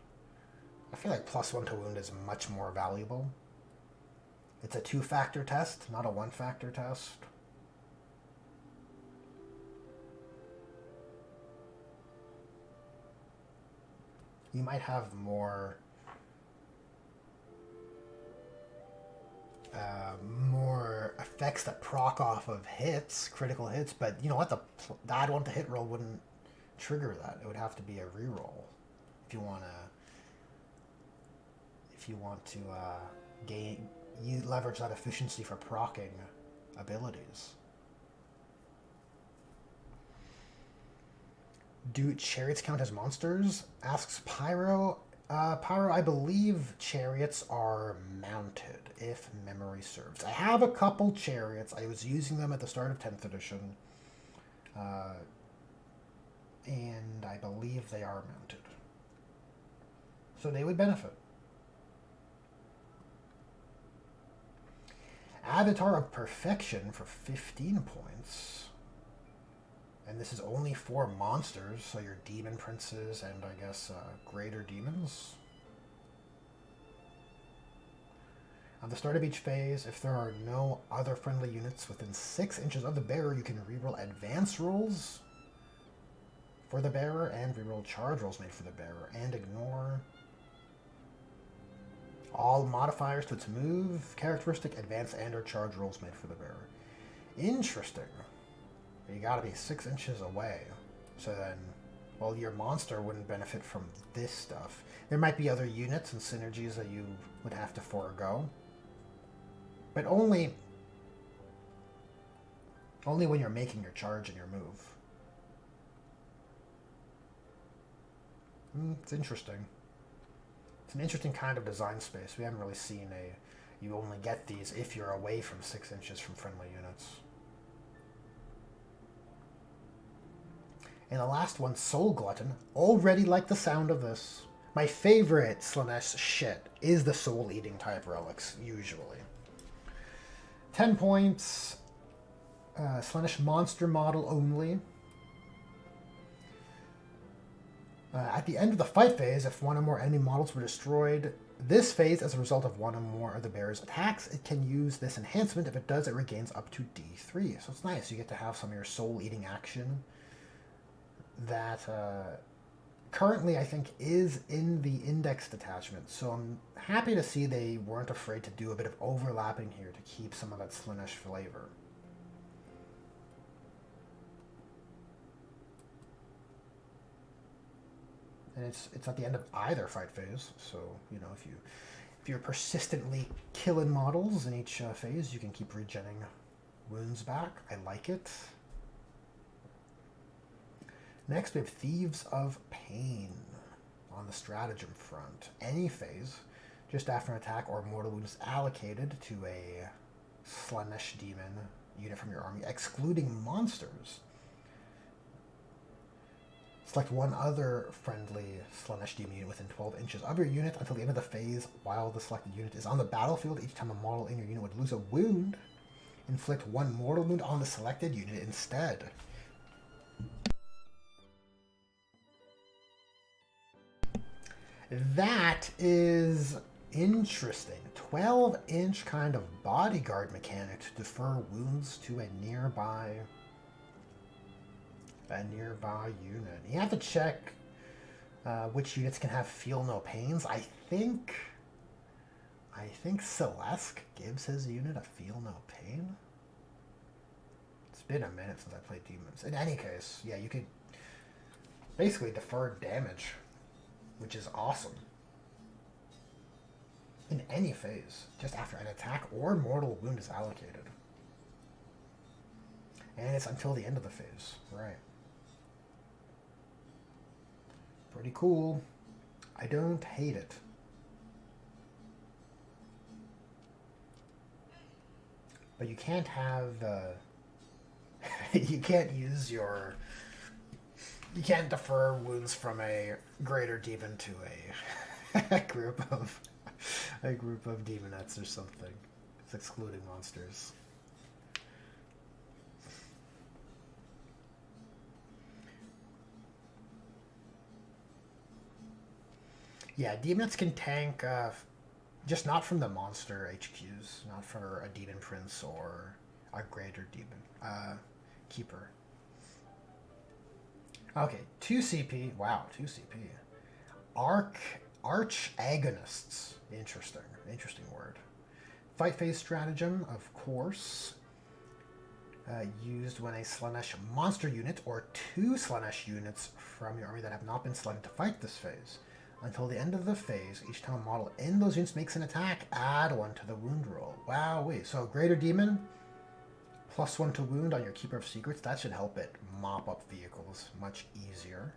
I feel like +1 to wound is much more valuable. It's a 2-factor test, not a 1-factor test. You might have more effects that proc off of hits, critical hits, but you know what? The add 1 to hit roll wouldn't trigger that. It would have to be a reroll if you want to you leverage that efficiency for proccing abilities. Do chariots count as monsters? Asks Pyro. Pyro, I believe chariots are mounted, if memory serves. I have a couple chariots. I was using them at the start of 10th edition. And I believe they are mounted. So they would benefit. Avatar of Perfection for 15 points. And this is only for monsters, so your demon princes and I guess greater demons. At the start of each phase, if there are no other friendly units within 6 inches of the bearer, you can reroll advance rolls for the bearer and reroll charge rolls made for the bearer, and ignore all modifiers to its move, characteristic, advance, and or charge rolls made for the bearer. Interesting. You gotta be 6 inches away. So then, well, your monster wouldn't benefit from this stuff. There might be other units and synergies that you would have to forego. But only when you're making your charge and your move. It's interesting. It's an interesting kind of design space. We haven't really seen a... You only get these if you're away from 6 inches from friendly units. And the last one, Soul Glutton. Already like the sound of this. My favorite Slaanesh shit is the soul-eating type relics, usually. 10 points. Slaanesh monster model only. At the end of the fight phase, if one or more enemy models were destroyed this phase as a result of one or more of the bearer's attacks, it can use this enhancement. If it does, it regains up to D3. So it's nice. You get to have some of your soul-eating action that currently I think is in the index detachment. So I'm happy to see they weren't afraid to do a bit of overlapping here to keep some of that Slaanesh flavor. And it's at the end of either fight phase, so you know if you're persistently killing models in each phase, you can keep regenning wounds back. I like it. Next, we have Thieves of Pain on the stratagem front. Any phase, just after an attack or mortal wound is allocated to a Slaanesh demon unit from your army, excluding monsters. Select one other friendly Slaanesh demon unit within 12 inches of your unit until the end of the phase while the selected unit is on the battlefield. Each time a model in your unit would lose a wound, inflict one mortal wound on the selected unit instead. That is interesting. 12-inch kind of bodyguard mechanic to defer wounds to a nearby unit. You have to check which units can have feel no pains. I think Celeste gives his unit a feel no pain. It's been a minute since I played demons. In any case, yeah, you could basically defer damage, which is awesome. In any phase, just after an attack or mortal wound is allocated. And it's until the end of the phase, right. Pretty cool. I don't hate it. But you can't have you can't use your... You can't defer wounds from a greater demon to a group of demonettes or something. It's excluding monsters. Yeah, demons can tank, just not from the monster HQs, not for a demon prince or a greater demon keeper. Okay, 2 CP. Wow, 2 CP. Arch agonists. Interesting word. Fight phase stratagem, of course. Used when a Slaanesh monster unit or 2 Slaanesh units from your army that have not been selected to fight this phase. Until the end of the phase, each time a model in those units makes an attack, add 1 to the wound roll. Wow, wait. So greater demon, +1 to wound on your Keeper of Secrets. That should help it mop up vehicles much easier.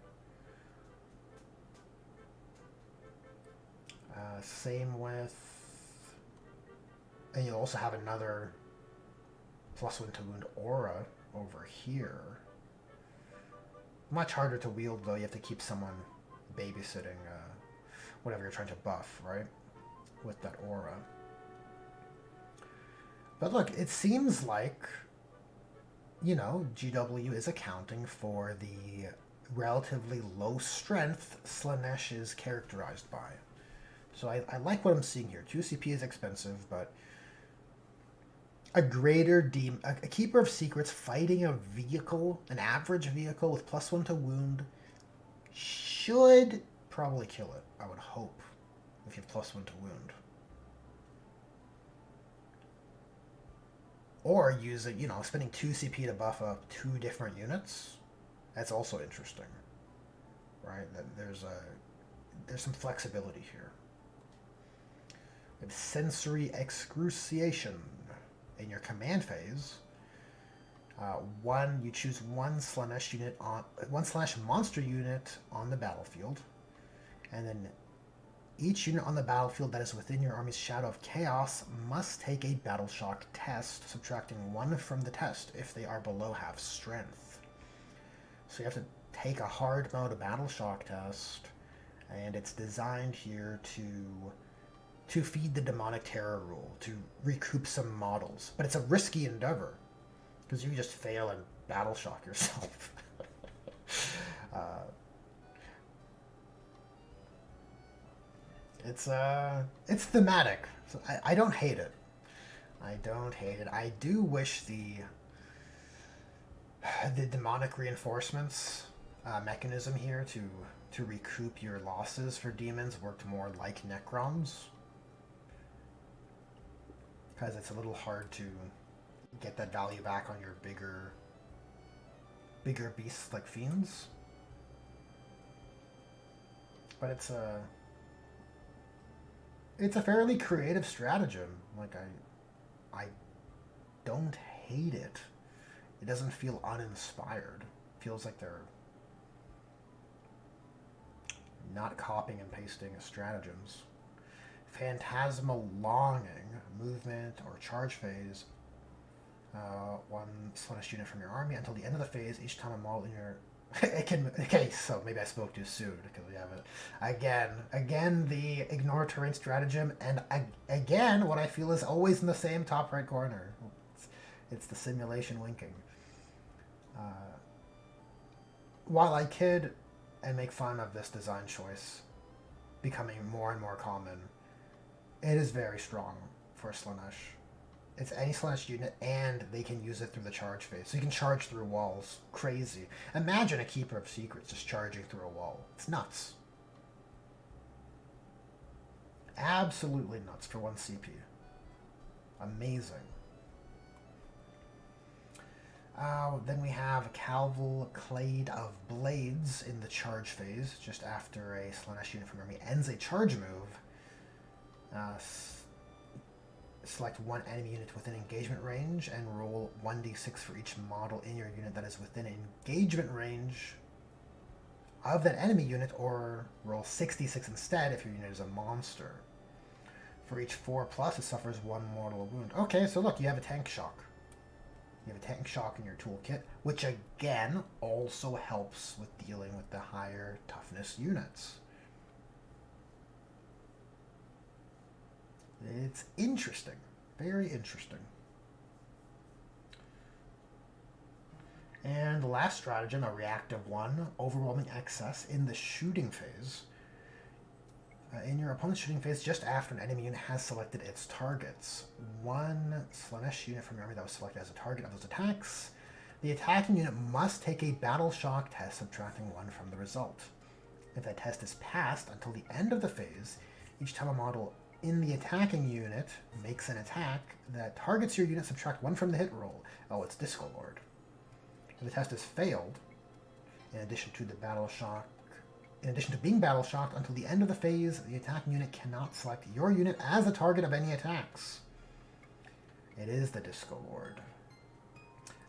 Same with... And you'll also have another +1 to wound aura over here. Much harder to wield, though. You have to keep someone babysitting whatever you're trying to buff, right? With that aura. But look, it seems like, you know, GW is accounting for the relatively low strength Slaanesh is characterized by. So I like what I'm seeing here. 2 CP is expensive, but a greater demon, a Keeper of Secrets fighting a vehicle, an average vehicle with +1 to wound, should probably kill it, I would hope, if you have +1 to wound. Or use it, you know, spending 2 CP to buff up 2 different units. That's also interesting, right? There's some flexibility here. We have sensory excruciation in your command phase. You choose one Slaanesh monster unit on the battlefield. And then each unit on the battlefield that is within your army's Shadow of Chaos must take a Battle Shock test, subtracting 1 from the test if they are below half strength. So you have to take a hard mode Battle Shock test, and it's designed here to feed the Demonic Terror rule, to recoup some models. But it's a risky endeavor, because you just fail and Battle Shock yourself. It's thematic. So I don't hate it. I don't hate it. I do wish the demonic reinforcements mechanism here to recoup your losses for demons worked more like Necrons, because it's a little hard to get that value back on your bigger beasts like fiends. But it's a fairly creative stratagem. Like I don't hate it. It doesn't feel uninspired. It feels like they're not copying and pasting stratagems. Phantasmal Longing, movement or charge phase. One Slaanesh unit from your army until the end of the phase. Each time a model in your okay, so maybe I spoke too soon because we have it again the ignore terrain stratagem, and again what I feel is always in the same top right corner. It's the simulation winking. While I kid and make fun of this design choice becoming more and more common, it is very strong for Slaanesh. It's any Slaanesh unit, and they can use it through the charge phase. So you can charge through walls. Crazy. Imagine a Keeper of Secrets just charging through a wall. It's nuts. Absolutely nuts for 1 CP. Amazing. Then we have Cavalcade of Blades in the charge phase, just after a Slaanesh unit from army ends a charge move. Select 1 enemy unit within engagement range and roll 1d6 for each model in your unit that is within engagement range of that enemy unit, or roll 6d6 instead if your unit is a monster. For each 4+, it suffers 1 mortal wound. Okay, so look, you have a tank shock. You have a tank shock in your toolkit, which again also helps with dealing with the higher toughness units. It's interesting. Very interesting. And the last stratagem, a reactive one, overwhelming excess in the shooting phase. In your opponent's shooting phase, just after an enemy unit has selected its targets. 1 Slaanesh unit from your army that was selected as a target of those attacks. The attacking unit must take a Battle Shock test, subtracting 1 from the result. If that test is passed until the end of the phase, each time a model in the attacking unit makes an attack that targets your unit, subtract 1 from the hit roll. Oh, it's Disco Lord. If the test is failed, in addition to being battle shocked until the end of the phase, the attacking unit cannot select your unit as a target of any attacks. It is the Disco Lord.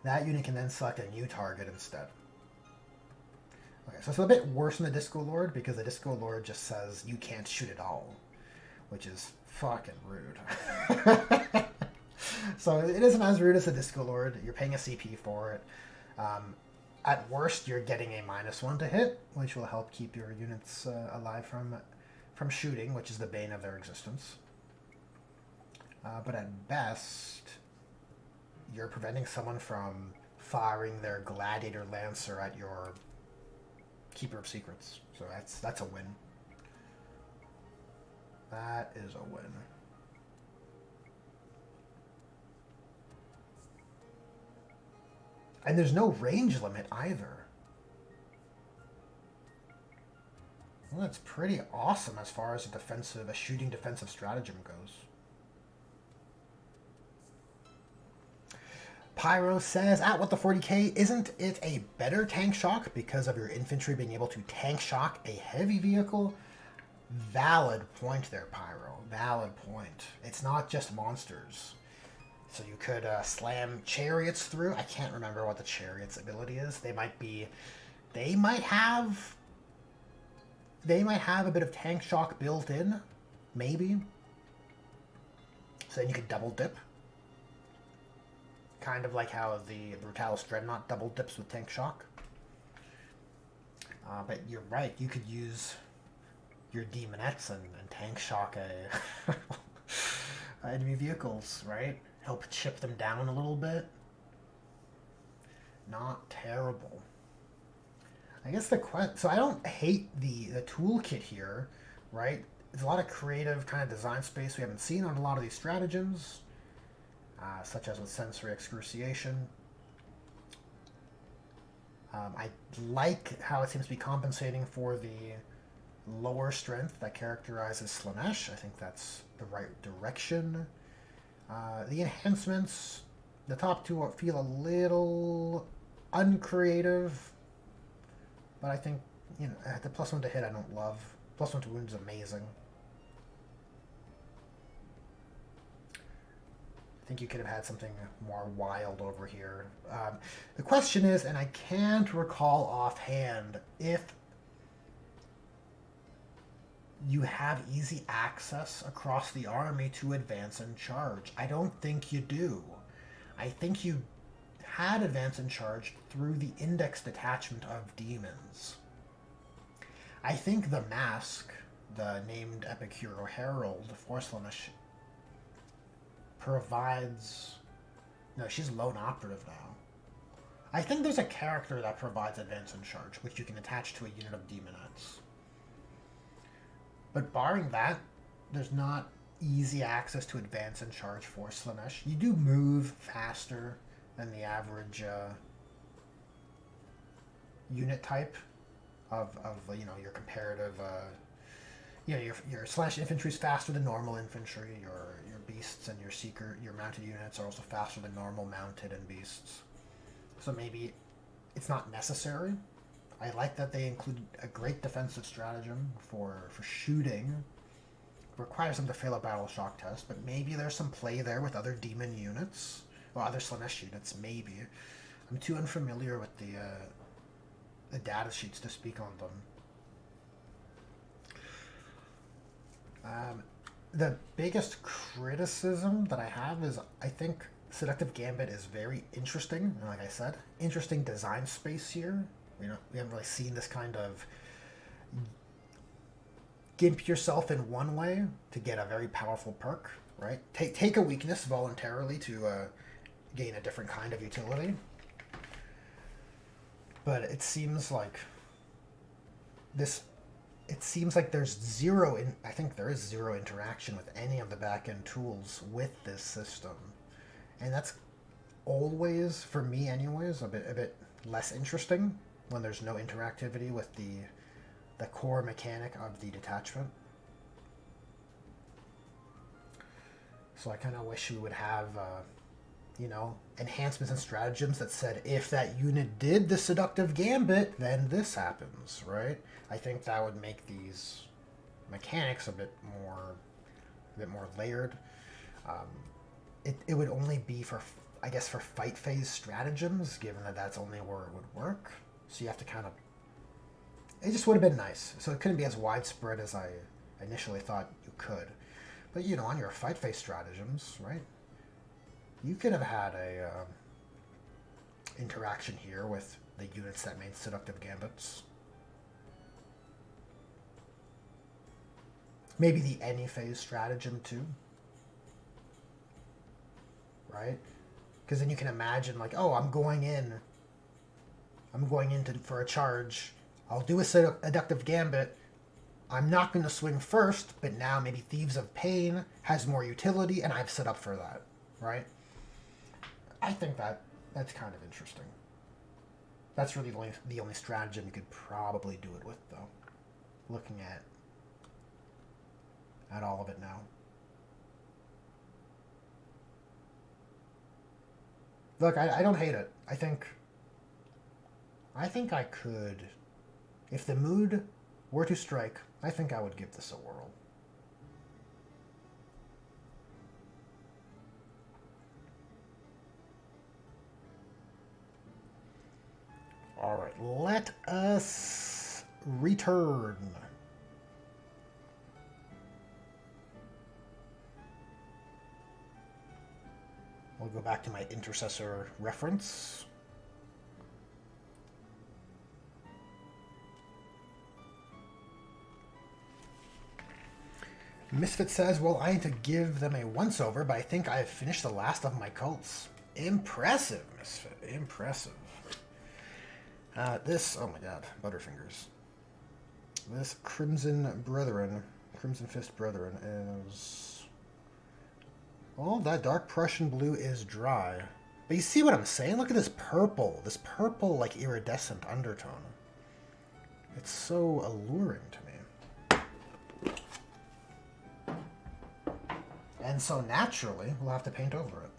That unit can then select a new target instead. Okay, so it's a bit worse than the Disco Lord, because the Disco Lord just says you can't shoot at all, which is fucking rude. So it isn't as rude as the Disco Lord. You're paying a CP for it. At worst, you're getting a -1 to hit, which will help keep your units alive from shooting, which is the bane of their existence. But at best, you're preventing someone from firing their Gladiator Lancer at your Keeper of Secrets. So that's a win. That is a win. And there's no range limit either. Well, that's pretty awesome as far as a shooting defensive stratagem goes. Pyro says, at what the 40k, isn't it a better tank shock because of your infantry being able to tank shock a heavy vehicle? Valid point there, Pyro. Valid point. It's not just monsters. So you could slam chariots through. I can't remember what the chariot's ability is. They might have They might have a bit of tank shock built in, maybe. So then you could double dip. Kind of like how the Brutalis Dreadnought double dips with tank shock. But you're right, you could use your Demonettes and tank shock enemy vehicles, right? Help chip them down a little bit. Not terrible. I guess so I don't hate the toolkit here, right? There's a lot of creative kind of design space we haven't seen on a lot of these stratagems, such as with sensory excruciation. I like how it seems to be compensating for the lower strength that characterizes Slaanesh. I think that's the right direction. The enhancements, the top two feel a little uncreative, but I think, you know, the +1 to hit I don't love. +1 to wound is amazing. I think you could have had something more wild over here. The question is, and I can't recall offhand, if you have easy access across the army to advance and charge. I don't think you do. I think you had advance and charge through the index detachment of demons. I think the mask, the named Epic Hero Herald for Slaanesh, provides... No, she's lone operative now. I think there's a character that provides advance and charge, which you can attach to a unit of demonettes. But barring that, there's not easy access to advance and charge for Slaanesh. You do move faster than the average unit type of you know, your comparative. You know, your Slaanesh infantry is faster than normal infantry. Your beasts and your mounted units are also faster than normal mounted and beasts. So maybe it's not necessary. I like that they include a great defensive stratagem for shooting. It requires them to fail a battle shock test, but maybe there's some play there with other demon units, or other Slaanesh units, maybe. I'm too unfamiliar with the data sheets to speak on them. The biggest criticism that I have is I think Seductive Gambit is very interesting. Like I said, interesting design space here. We haven't really seen this kind of gimp yourself in one way to get a very powerful perk, right? Take a weakness voluntarily to gain a different kind of utility. But it seems like there's I think there is zero interaction with any of the back-end tools with this system. And that's always, for me anyways, a bit less interesting when there's no interactivity with the core mechanic of the detachment. So I kind of wish we would have, you know, enhancements and stratagems that said if that unit did the Seductive Gambit, then this happens, right? I think that would make these mechanics a bit more layered. It would only be for, I guess, for fight phase stratagems, given that that's only where it would work. So you have to kind of... It just would have been nice. So it couldn't be as widespread as I initially thought you could. But, you know, on your fight phase stratagems, right? You could have had a interaction here with the units that made Seductive Gambits. Maybe the any phase stratagem too. Right? Because then you can imagine, like, oh, I'm going in for a charge. I'll do a Seductive Gambit. I'm not going to swing first, but now maybe Thieves of Pain has more utility, and I've set up for that, right? I think that's kind of interesting. That's really the only stratagem you could probably do it with, though. Looking at all of it now. Look, I don't hate it. I think I could, if the mood were to strike, I think I would give this a whirl. All right, let us return I'll go back to my intercessor reference. Misfit says, well, I need to give them a once-over, but I think I have finished the last of my cults. Impressive, Misfit. Impressive. This, oh my god, Butterfingers. This Crimson Fist Brethren is... Well, that dark Prussian blue is dry. But you see what I'm saying? Look at this purple, like, iridescent undertone. It's so alluring to me. And so naturally, we'll have to paint over it.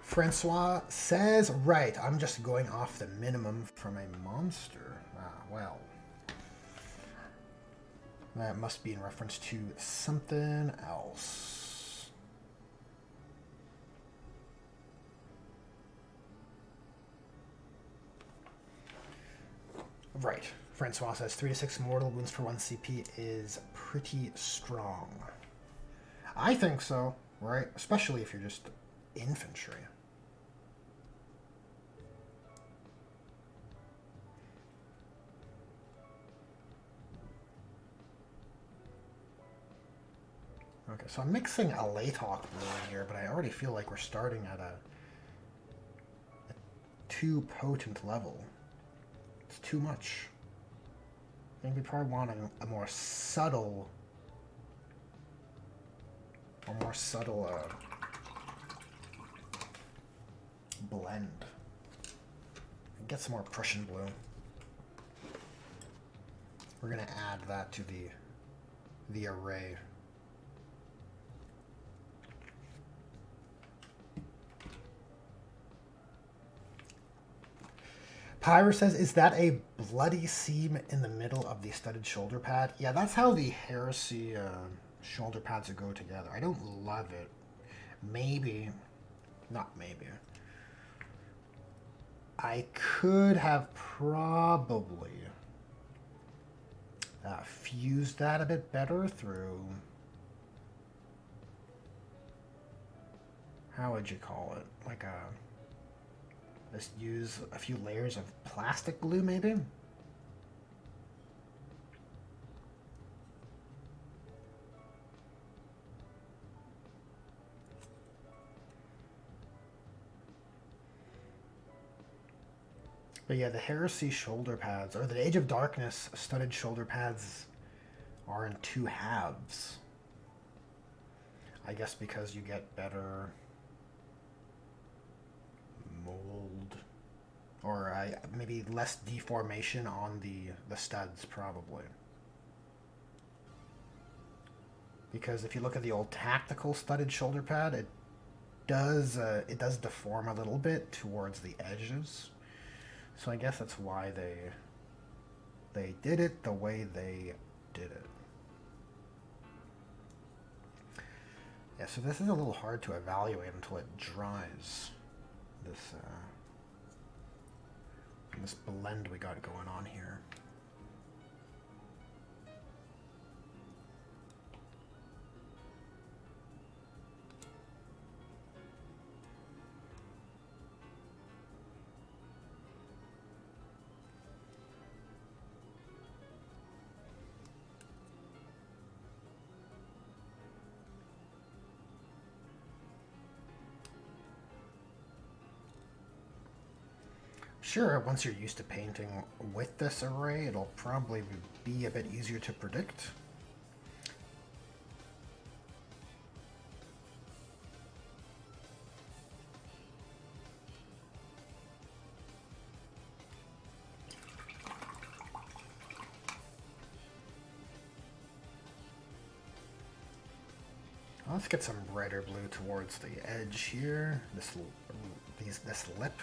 Francois says, right, I'm just going off the minimum from a monster. Ah, well. That must be in reference to something else. Right. Francois says 3 to 6 mortal wounds for 1 CP is pretty strong. I think so, right? Especially if you're just infantry. Okay, so I'm mixing a Latok blue in here, but I already feel like we're starting at a too potent level. It's too much. I think we probably want a more subtle, blend. Get some more Prussian blue. We're gonna add that to the array. Pyra says, is that a bloody seam in the middle of the studded shoulder pad? Yeah, that's how the Heresy shoulder pads go together. I don't love it. Maybe, not maybe. I could have probably fused that a bit better through, how would you call it? Like just use a few layers of plastic glue, maybe? But yeah, the Heresy shoulder pads, or the Age of Darkness studded shoulder pads are in 2 halves. I guess because you get better mold, or maybe less deformation on the studs, probably. Because if you look at the old tactical studded shoulder pad, it does deform a little bit towards the edges. So I guess that's why they did it the way they did it. Yeah, so this is a little hard to evaluate until it dries. This blend we got going on here. Sure, once you're used to painting with this array, it'll probably be a bit easier to predict. Let's get some brighter blue towards the edge here. This lip.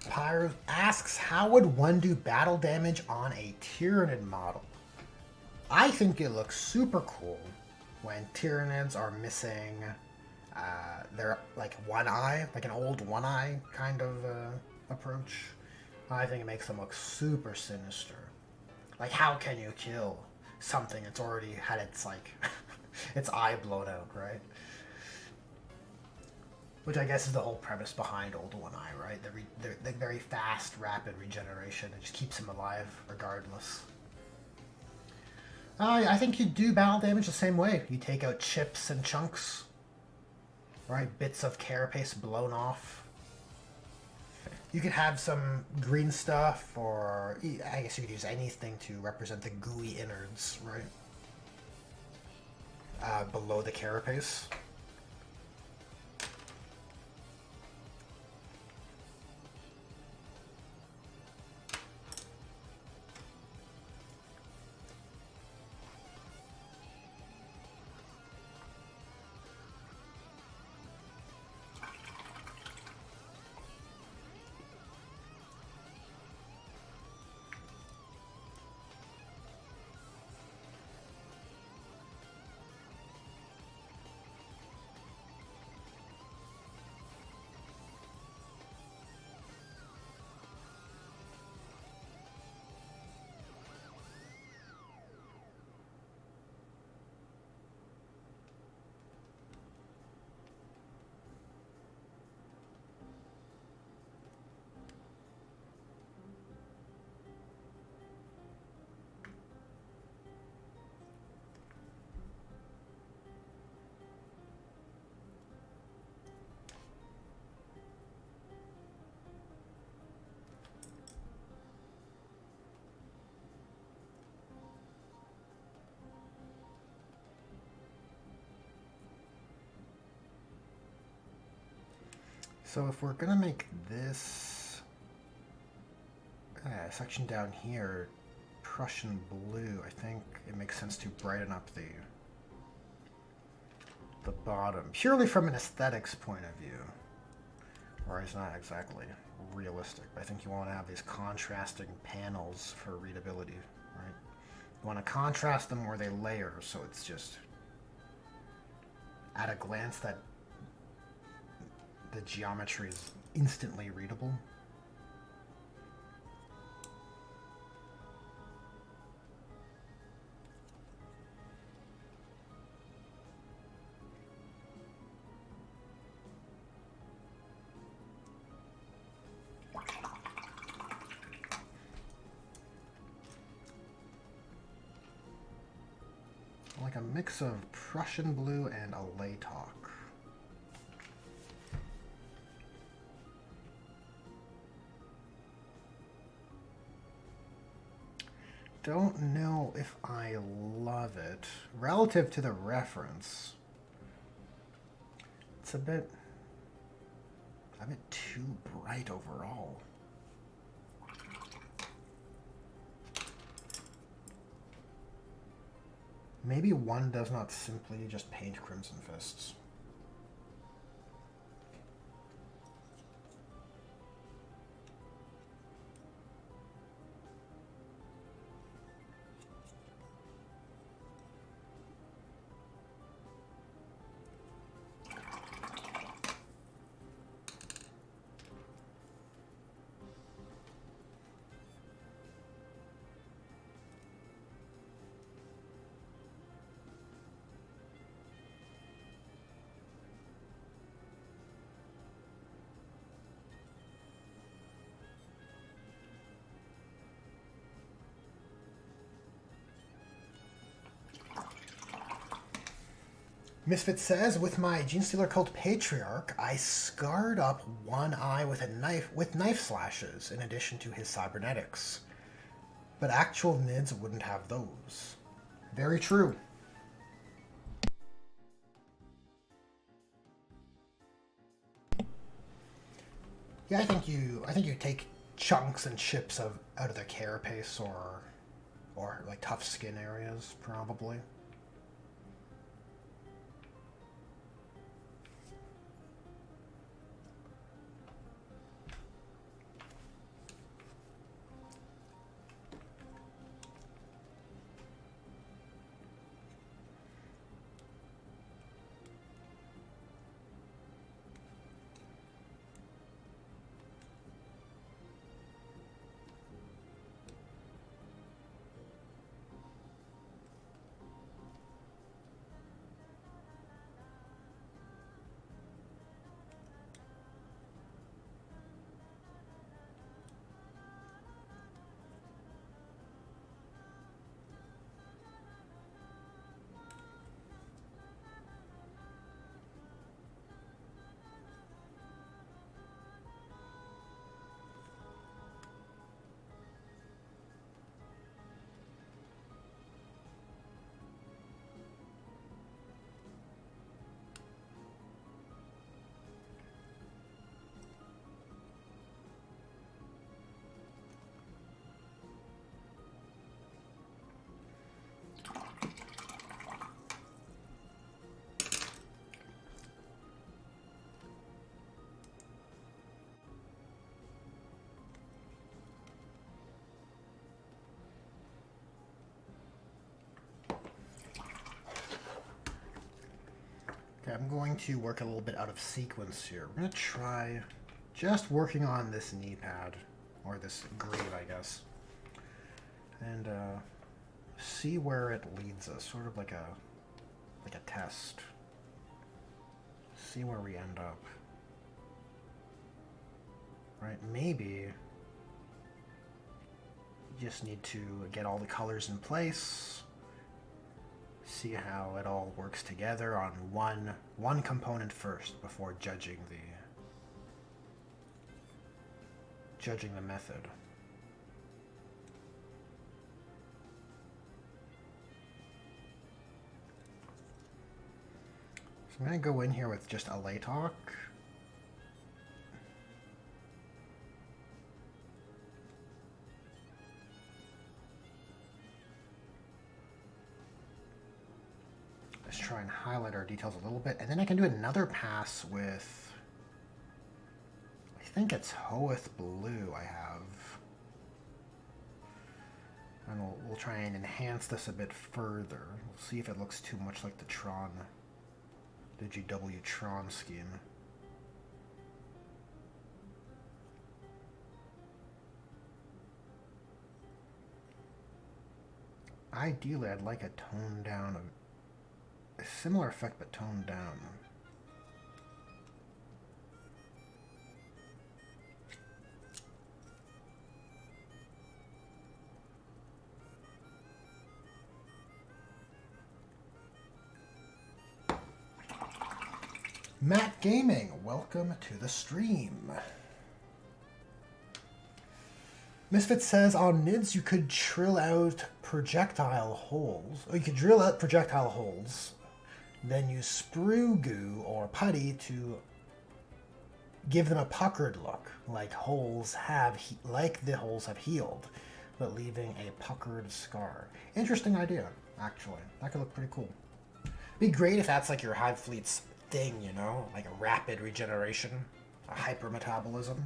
Pyro asks, how would one do battle damage on a Tyranid model? I think it looks super cool when Tyranids are missing They're like one eye, like an old one eye kind of approach. I think it makes them look super sinister. Like, how can you kill something that's already had its like its eye blown out, right? Which I guess is the whole premise behind Old One Eye, right? The very fast, rapid regeneration. It just keeps him alive regardless. I think you do battle damage the same way. You take out chips and chunks, right? Bits of carapace blown off. You could have some green stuff, or I guess you could use anything to represent the gooey innards, right? Below the carapace. So if we're gonna make this section down here Prussian blue, I think it makes sense to brighten up the bottom, purely from an aesthetics point of view. Or it's not exactly realistic, but I think you want to have these contrasting panels for readability, right? You want to contrast them where they layer, so it's just at a glance that the geometry is instantly readable. Like a mix of Prussian blue and a Laytalk. Don't know if I love it. Relative to the reference, it's a bit too bright overall. Maybe one does not simply just paint Crimson Fists. Misfit says, with my Genestealer Cult Patriarch, I scarred up one eye with knife slashes, in addition to his cybernetics. But actual Nids wouldn't have those. Very true. Yeah, I think you take chunks and chips out of the carapace or like tough skin areas, probably. I'm going to work a little bit out of sequence here. We're going to try just working on this knee pad, or this greave, I guess, and see where it leads us, sort of like a test. See where we end up. Right, maybe you just need to get all the colors in place, see how it all works together on one component first before judging the method. So I'm going to go in here with just a Laytalk. Let's try and highlight our details a little bit, and then I can do another pass with, I think it's Hoeth Blue I have. And we'll try and enhance this a bit further. We'll see if it looks too much like the GW Tron scheme. Ideally, I'd like a toned down, a similar effect but toned down. Matt Gaming, welcome to the stream. Misfit says on NIDS you could drill out projectile holes, then use sprue goo or putty to give them a puckered look, like the holes have healed, but leaving a puckered scar. Interesting idea, actually. That could look pretty cool. Be great if that's like your Hive Fleet's thing, you know, like a rapid regeneration, a hypermetabolism.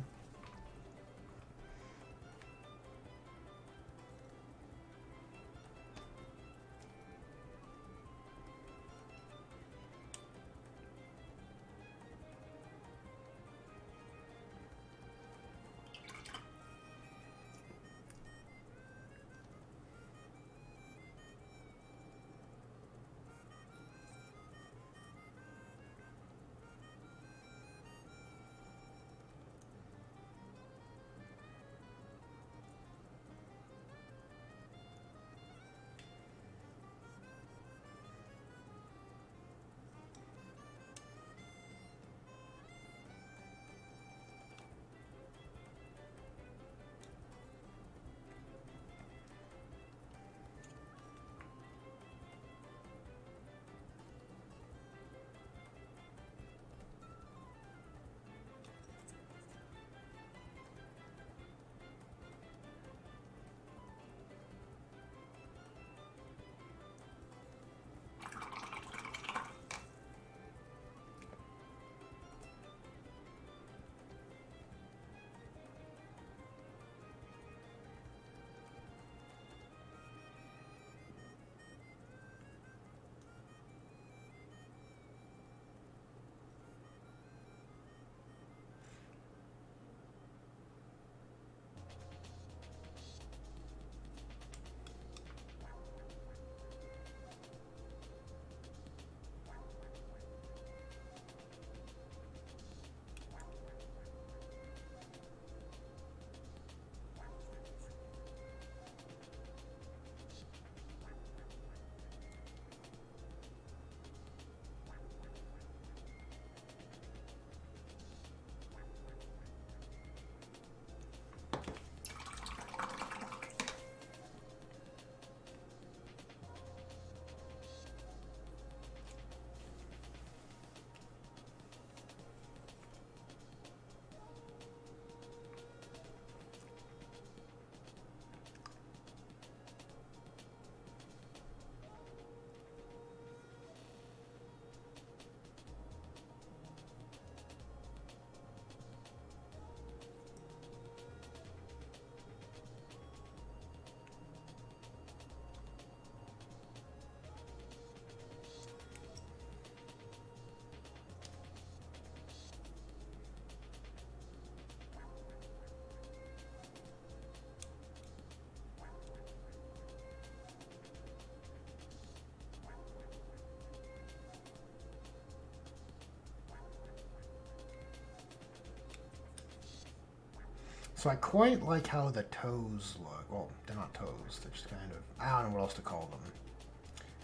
So I quite like how the toes look. Well, they're not toes. They're just kind of, I don't know what else to call them.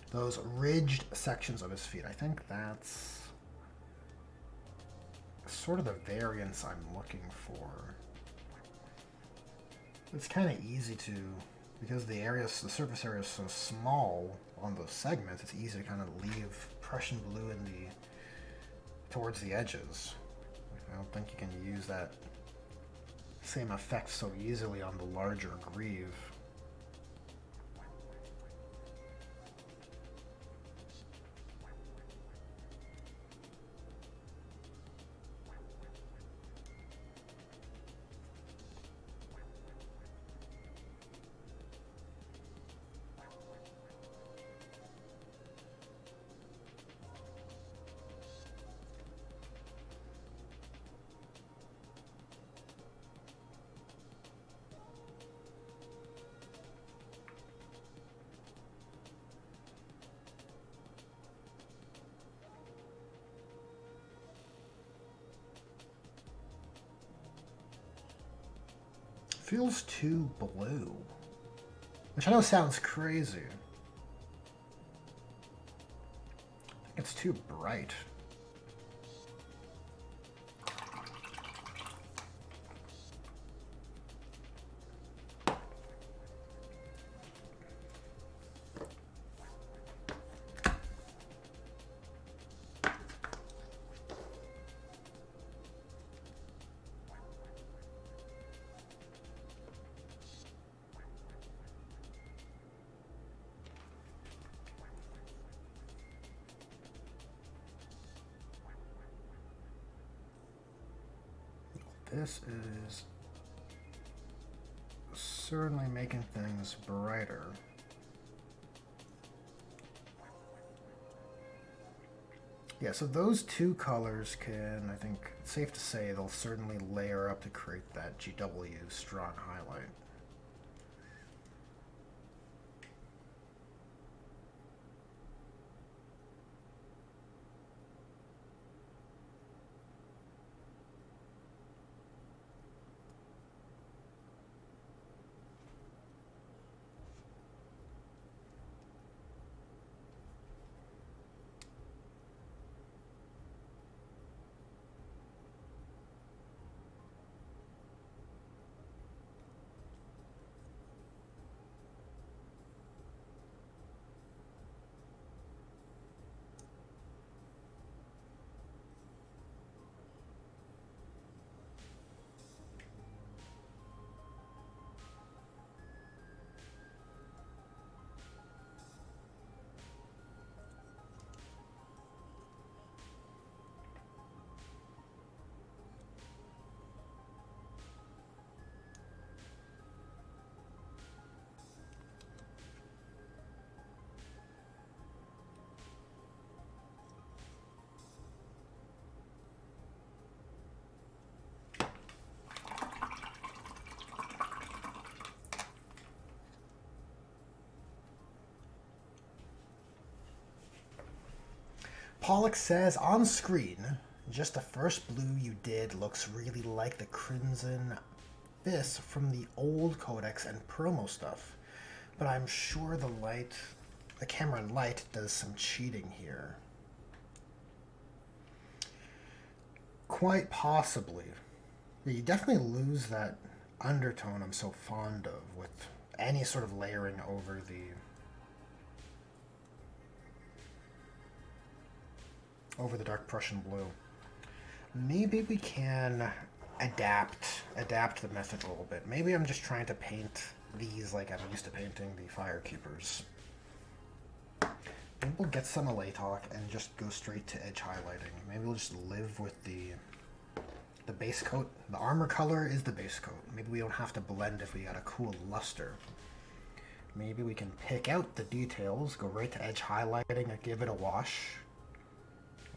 Those ridged sections of his feet. I think that's sort of the variance I'm looking for. It's kind of easy to, because the surface area is so small on those segments, it's easy to kind of leave Prussian blue in towards the edges. I don't think you can use that same effect so easily on the larger greave. Feels too blue. Which I know sounds crazy. I think it's too bright. This is certainly making things brighter. Yeah, so those two colors can, I think it's safe to say, they'll certainly layer up to create that GW strong highlight. Pollock says, on screen, just the first blue you did looks really like the Crimson Fist from the old Codex and promo stuff. But I'm sure the camera and light does some cheating here. Quite possibly. Yeah, you definitely lose that undertone I'm so fond of with any sort of layering over the dark Prussian blue. Maybe we can adapt the method a little bit. Maybe I'm just trying to paint these like I'm used to painting the Firekeepers. Maybe we'll get some LA talk and just go straight to edge highlighting. Maybe we'll just live with the base coat. The armor color is the base coat. Maybe we don't have to blend if we got a cool luster. Maybe we can pick out the details, go right to edge highlighting and give it a wash.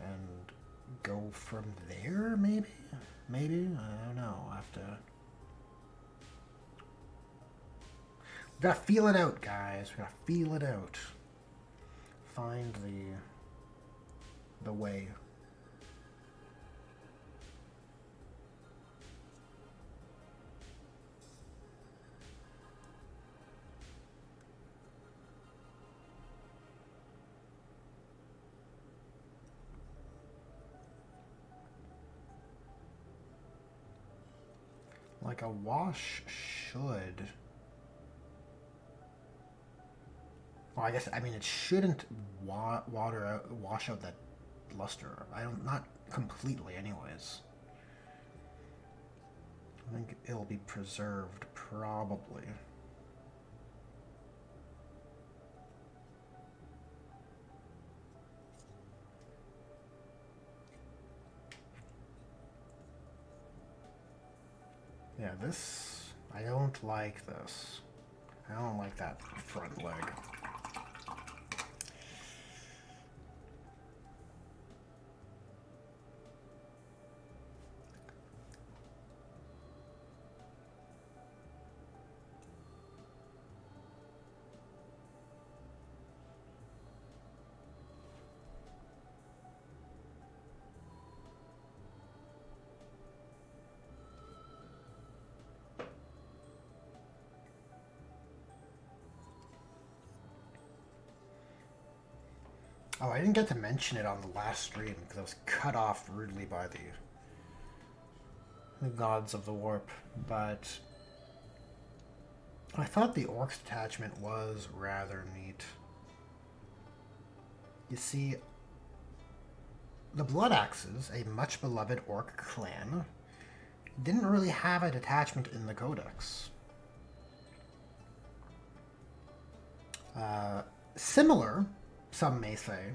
And go from there, maybe? Maybe? I don't know. I have to... We gotta feel it out, guys. We gotta feel it out. Find the way. like a wash should. Well, I mean, it shouldn't wash out that luster. Not completely, anyways. I think it'll be preserved, probably. Yeah, I don't like this. I don't like that front leg. Oh, I didn't get to mention it on the last stream because I was cut off rudely by the gods of the warp. But I thought the Orcs detachment was rather neat. You see, the Blood Axes, a much beloved Orc clan, didn't really have a detachment in the Codex. Similar, some may say,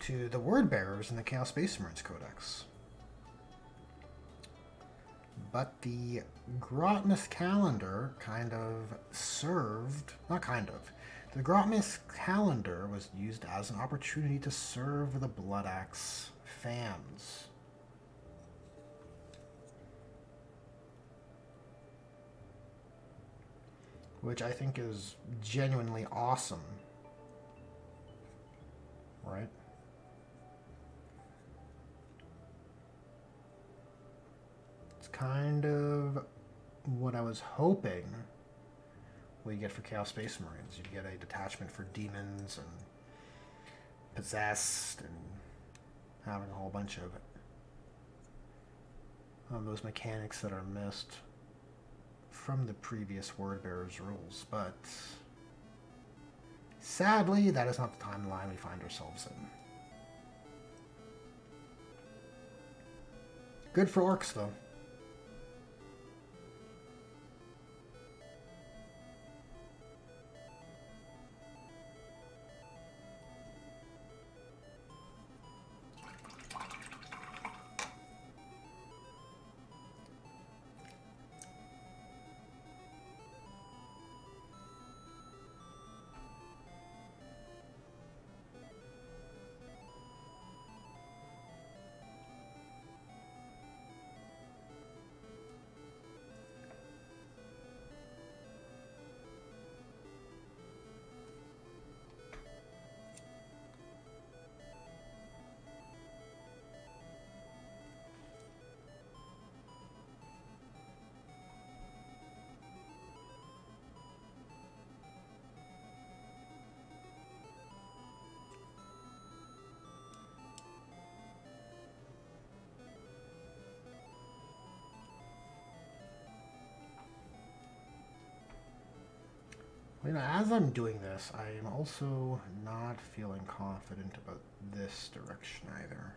to the Word Bearers in the Chaos Space Marines Codex. But the Grotmas calendar kind of served, not kind of, the Grotmas calendar was used as an opportunity to serve the Blood Axe fans. Which I think is genuinely awesome. Right? It's kind of what I was hoping we get for Chaos Space Marines. You'd get a detachment for demons and possessed and having a whole bunch of those mechanics that are missed from the previous Word Bearers rules, but sadly, that is not the timeline we find ourselves in. Good for Orcs, though. You know, as I'm doing this, I am also not feeling confident about this direction either.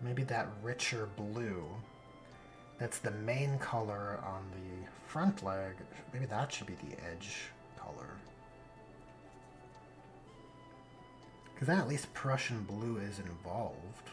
Maybe that richer blue, that's the main color on the front leg, maybe that should be the edge color. Because then at least Prussian blue is involved.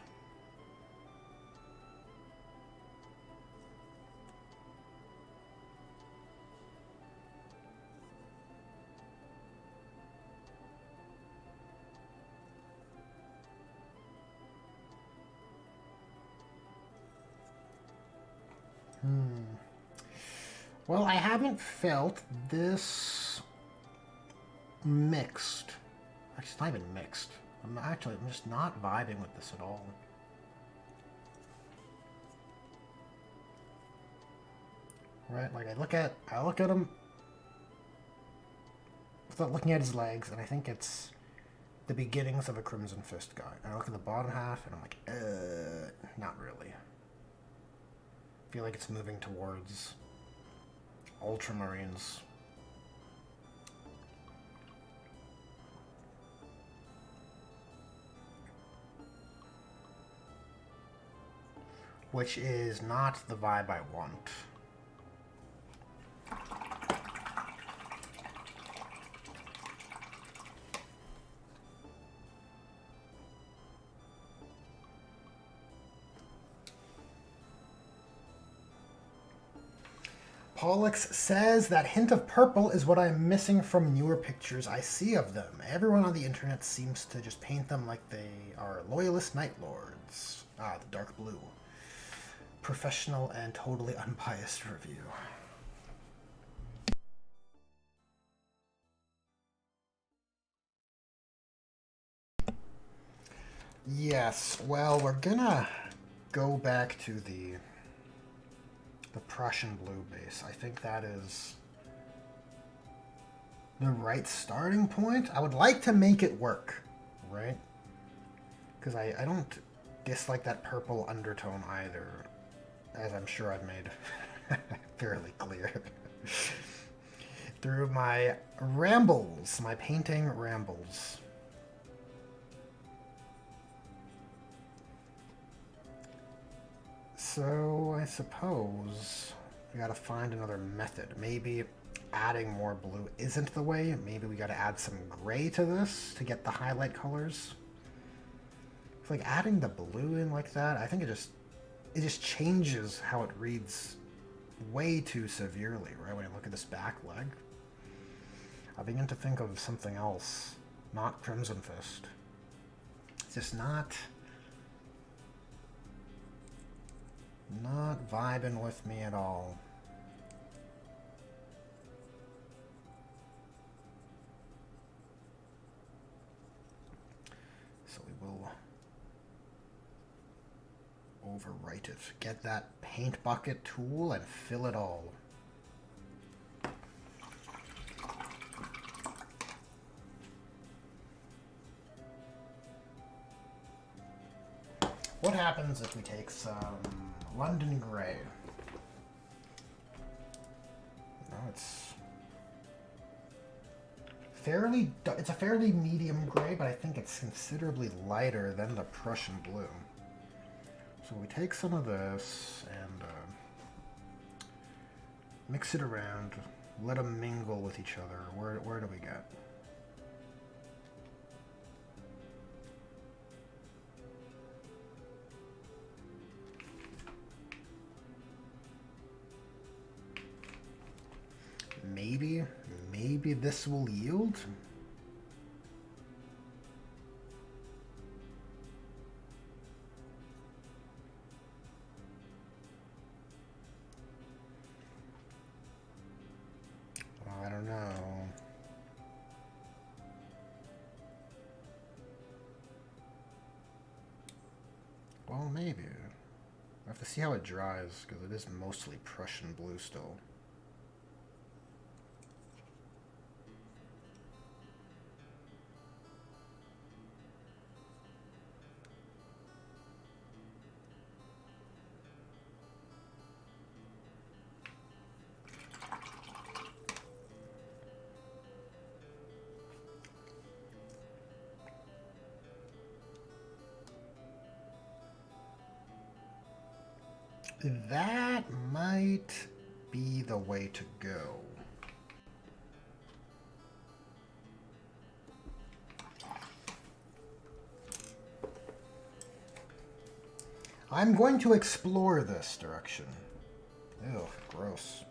Well, I haven't felt this mixed. Actually, it's not even mixed. I'm just not vibing with this at all. Right? Like I look at him without looking at his legs, and I think it's the beginnings of a Crimson Fist guy. And I look at the bottom half, and I'm like, not really. I feel like it's moving towards Ultramarines. Which is not the vibe I want. Pollux says that hint of purple is what I'm missing from newer pictures I see of them. Everyone on the internet seems to just paint them like they are loyalist Night Lords. Ah, the dark blue. Professional and totally unbiased review. Yes, well, we're gonna go back to the Prussian blue base. I think that is the right starting point. I would like to make it work, right? Because I don't dislike that purple undertone either, as I'm sure I've made fairly clear through my rambles, my painting rambles. So I suppose we gotta find another method. Maybe adding more blue isn't the way. Maybe we gotta add some gray to this to get the highlight colors. It's like adding the blue in like that, I think it just changes how it reads way too severely, right? When I look at this back leg, I begin to think of something else, not Crimson Fist. It's just not vibing with me at all. So we will overwrite it. Get that paint bucket tool and fill it all. What happens if we take some London Grey? No, it's it's a fairly medium gray, but I think it's considerably lighter than the Prussian blue. So we take some of this and mix it around, let them mingle with each other. Where do we get? Maybe this will yield? I don't know. Well, maybe. I have to see how it dries, because it is mostly Prussian blue still. That might be the way to go. I'm going to explore this direction. Ew, gross.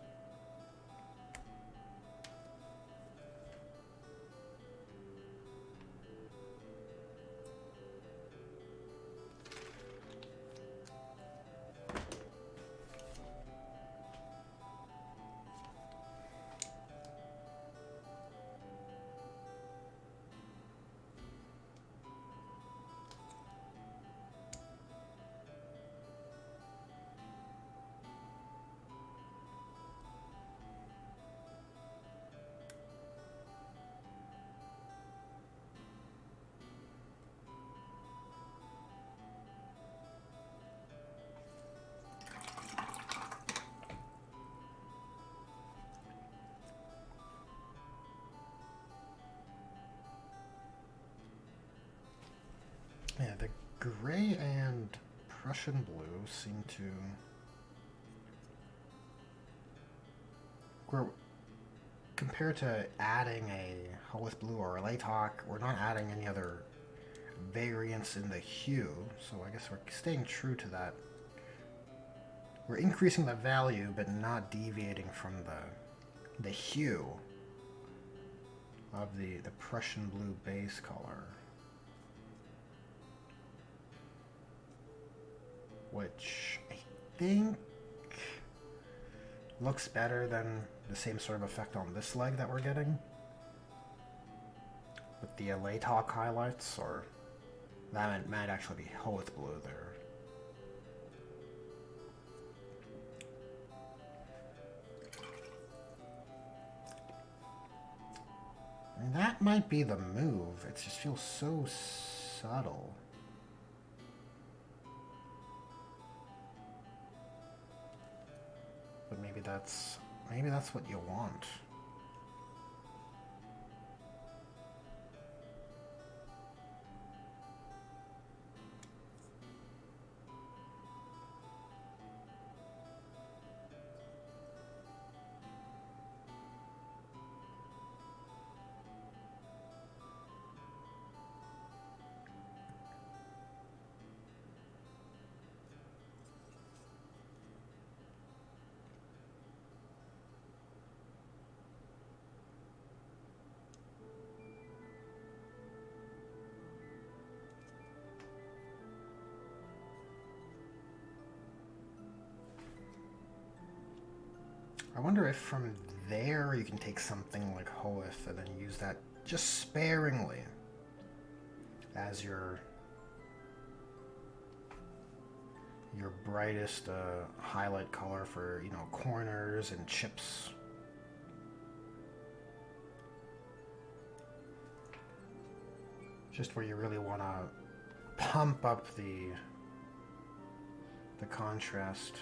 Yeah, the gray and Prussian blue seem to... We're, compared to adding a Hollis blue or a Laytalk, we're not adding any other variance in the hue, so I guess we're staying true to that. We're increasing the value, but not deviating from the hue of the Prussian blue base color. Which I think looks better than the same sort of effect on this leg that we're getting. With the Laytalk highlights, or that might actually be Hoeth blue there. And that might be the move. It just feels so subtle. But maybe that's what you want. I wonder if from there you can take something like Hoeth and then use that just sparingly as your brightest highlight color for, you know, corners and chips. Just where you really want to pump up the contrast.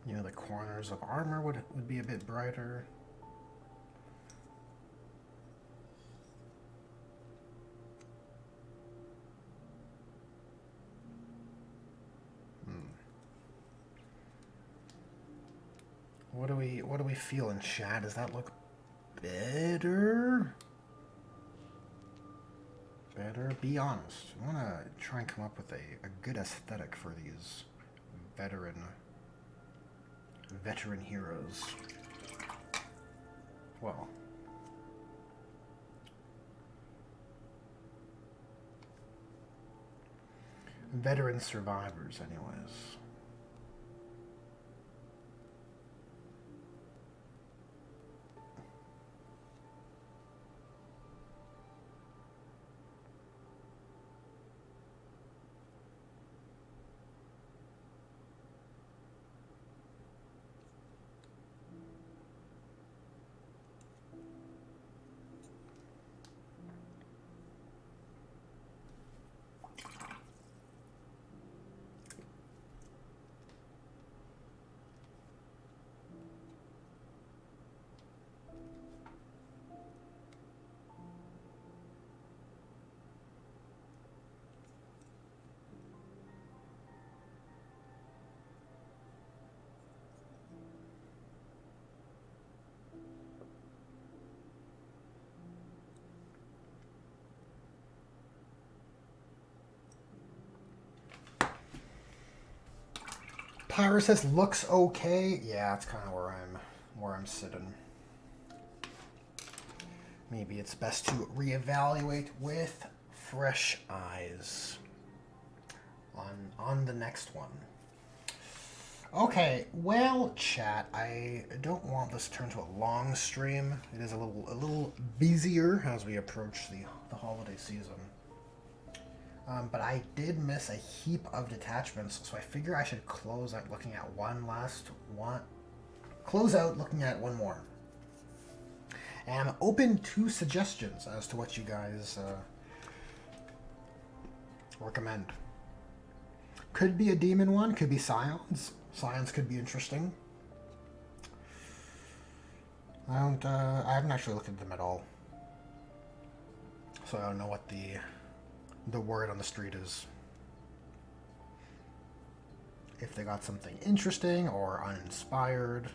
You know, the corners of armor would be a bit brighter. What do we feel in chat? Does that look better? Better? Be honest. I want to try and come up with a good aesthetic for these veteran heroes. Well, veteran survivors, anyways. Pyro says looks okay. Yeah, that's kind of where I'm sitting. Maybe it's best to reevaluate with fresh eyes on the next one. Okay, well, chat, I don't want this to turn to a long stream. It is a little busier as we approach the holiday season. But I did miss a heap of detachments, so I figure I should close out looking at one last one. Close out looking at one more. And I'm open to suggestions as to what you guys recommend. Could be a demon one, could be scions. Scions could be interesting. I haven't actually looked at them at all. So I don't know what the word on the street is. If they got something interesting or uninspired.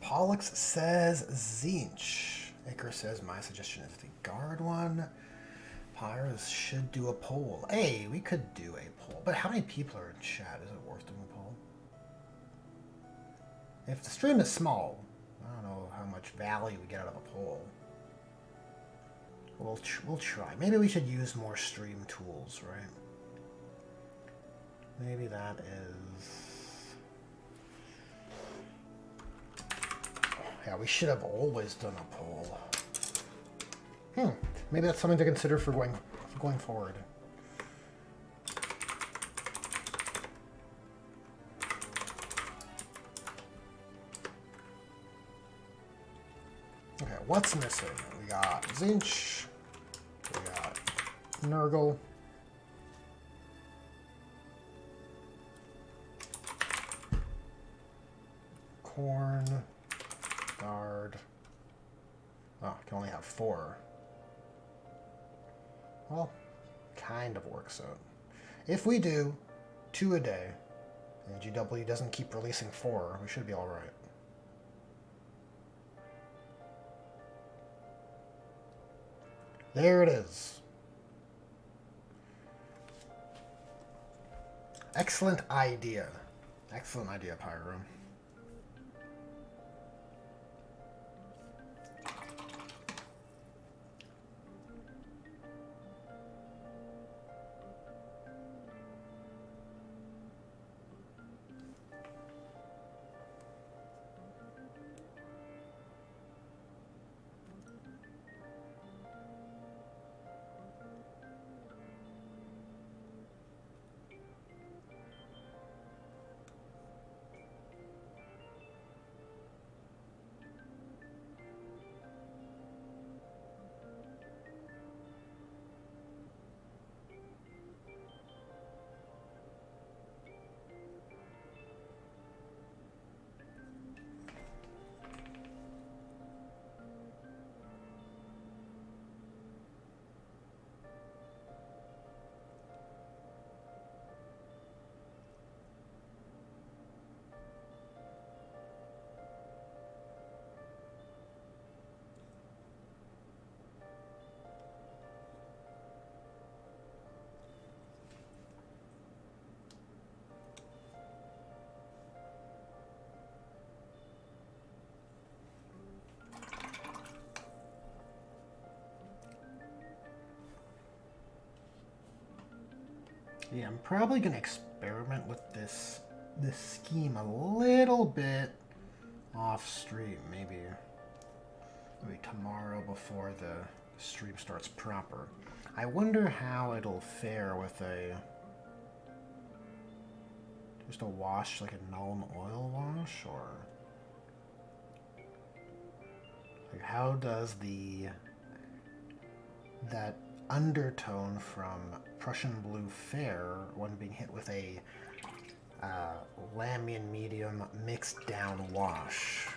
Pollux says Zinch. Icarus says my suggestion is the guard one. Pyres should do a poll. Hey, we could do a poll. But how many people are in chat? Is it worth doing a poll? If the stream is small, I don't know how much value we get out of a poll. We'll try. Maybe we should use more stream tools, right? Maybe that is... Yeah, we should have always done a poll. Maybe that's something to consider for going forward. Okay, what's missing? We got Zinch. We got Nurgle. Corn. Guard. Oh, I can only have 4. Well, kind of works out. If we do 2 a day, and GW doesn't keep releasing 4, we should be alright. There it is. Excellent idea. Excellent idea, Pyro. Yeah, I'm probably gonna experiment with this scheme a little bit off stream. Maybe tomorrow before the stream starts proper. I wonder how it'll fare with just a wash, like a Nuln Oil wash, or like how does that undertone from Prussian Blue fare when being hit with a Lamian medium mixed down wash?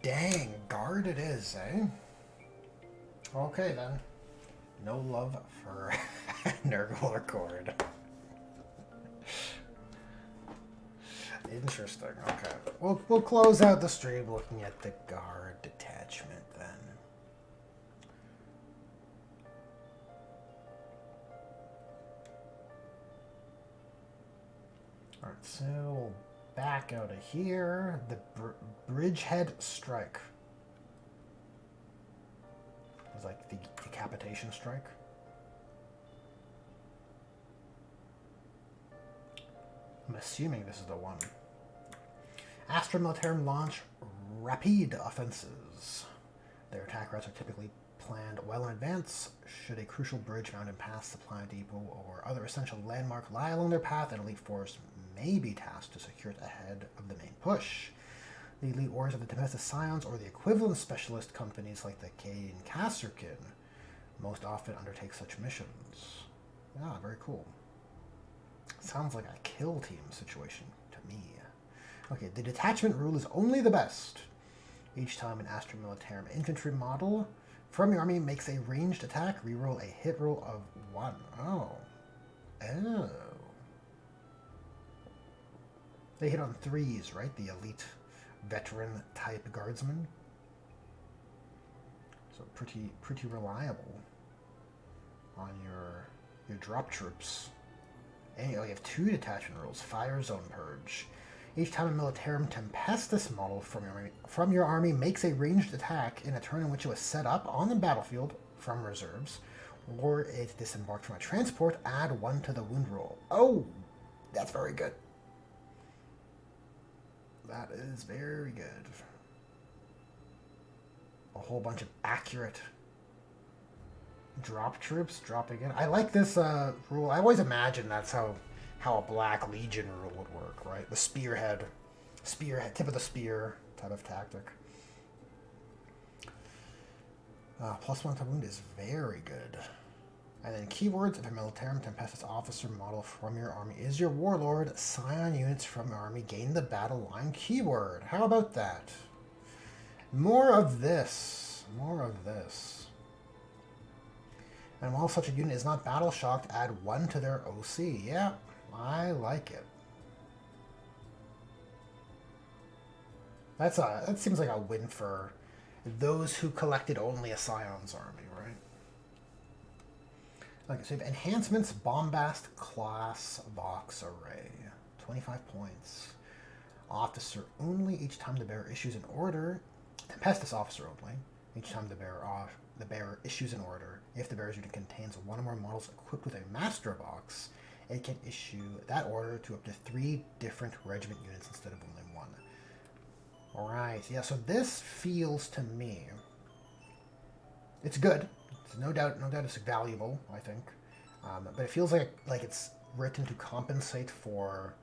Dang, guard it is, eh? Okay then. No love for Nurgle Accord. Interesting. Okay. We'll close out the stream looking at the guard detachment then. Alright, so we'll back out of here. The Bridgehead Strike. It was like the decapitation strike. I'm assuming this is the one. Astra Militarum launch rapid offenses. Their attack routes are typically planned well in advance. Should a crucial bridge, mountain pass, supply depot, or other essential landmark lie along their path, an elite force may be tasked to secure it ahead of the main push. The elite warriors of the Tempestus Scions, or the equivalent specialist companies like the Kane Kasserkin, most often undertake such missions. Ah, very cool. Sounds like a kill team situation to me. Okay, the detachment rule is only the best. Each time an Astra Militarum infantry model from your army makes a ranged attack, reroll a hit roll of 1. Oh. Oh. They hit on 3s, right? The elite veteran type guardsman. So pretty reliable on your drop troops. And you have 2 detachment rules. Fire Zone Purge. Each time a Militarum Tempestus model from your army makes a ranged attack in a turn in which it was set up on the battlefield from reserves, or it disembarked from a transport, add 1 to the wound roll. Oh, that's very good. That is very good. A whole bunch of accurate drop troops dropping in. I like this rule. I always imagine that's how a Black Legion rule would work, right? The spearhead, tip of the spear type of tactic. +1 to wound is very good. And then keywords: if a Militarum Tempestus officer model from your army is your warlord, Scion units from your army gain the battle line keyword. How about that? More of this. More of this. And while such a unit is not battle shocked, add 1 to their OC. Yeah, I like it. That seems like a win for those who collected only a Scion's army, right? Okay, so you have enhancements, Bombast class box array, 25 points. Officer only. Each time the bearer issues an order, Tempestus officer only. Each time the bearer issues an order, if the bearer's unit contains 1 or more models equipped with a master box, it can issue that order to up to 3 different regiment units instead of only 1. Alright, yeah, so this feels to me... It's good. It's no doubt it's valuable, I think. But it feels like it's written to compensate for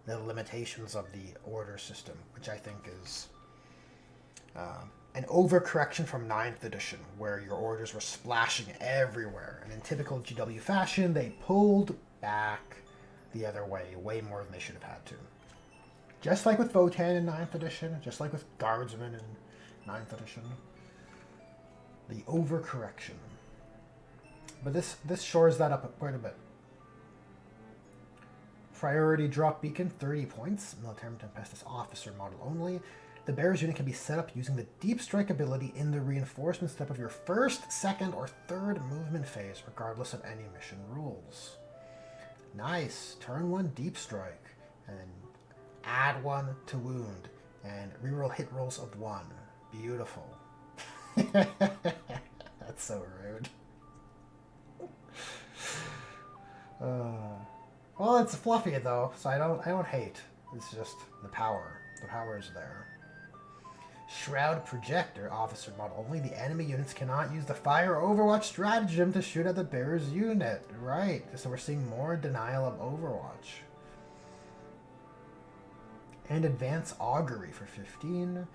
the limitations of the order system, which I think is an overcorrection from 9th edition, where your orders were splashing everywhere. And in typical GW fashion, they pulled back the other way more than they should have had to. Just like with Votan in 9th edition, just like with Guardsmen in 9th edition. The overcorrection. But this shores that up quite a bit. Priority drop beacon, 30 points. Military Tempestus officer model only. The bearer's unit can be set up using the deep strike ability in the reinforcement step of your first, second, or third movement phase, regardless of any mission rules. Nice. Turn 1 deep strike. And then add 1 to wound. And reroll hit rolls of 1. Beautiful. That's so rude. Well, it's fluffy though, so I don't hate. It's just the power. The power is there. Shroud Projector, officer model only. The enemy units cannot use the fire Overwatch stratagem to shoot at the bearer's unit. Right. So we're seeing more denial of Overwatch. And Advanced Augury for 15.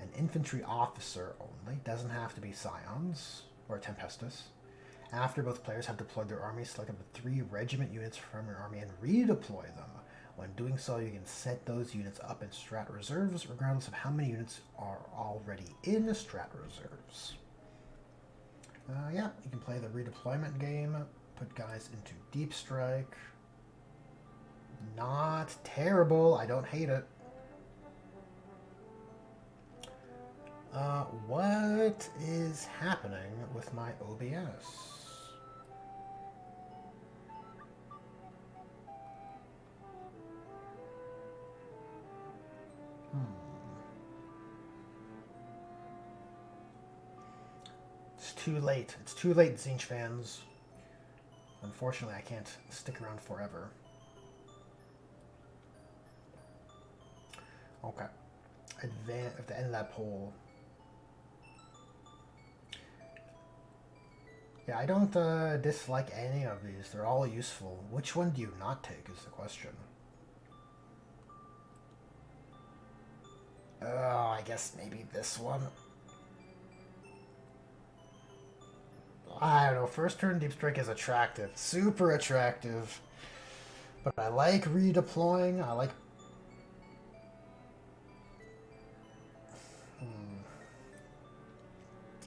An infantry officer only. Doesn't have to be Scions or Tempestus. After both players have deployed their armies, select up to 3 regiment units from your army and redeploy them. When doing so, you can set those units up in Strat Reserves, regardless of how many units are already in Strat Reserves. Yeah, you can play the redeployment game, put guys into Deep Strike. Not terrible, I don't hate it. What is happening with my OBS? It's too late. It's too late, Zinch fans. Unfortunately, I can't stick around forever. Okay. At the end of that poll. Yeah, I don't dislike any of these. They're all useful. Which one do you not take is the question. Oh, I guess maybe this one. I don't know. First turn Deep Strike is attractive. Super attractive. But I like redeploying. I like...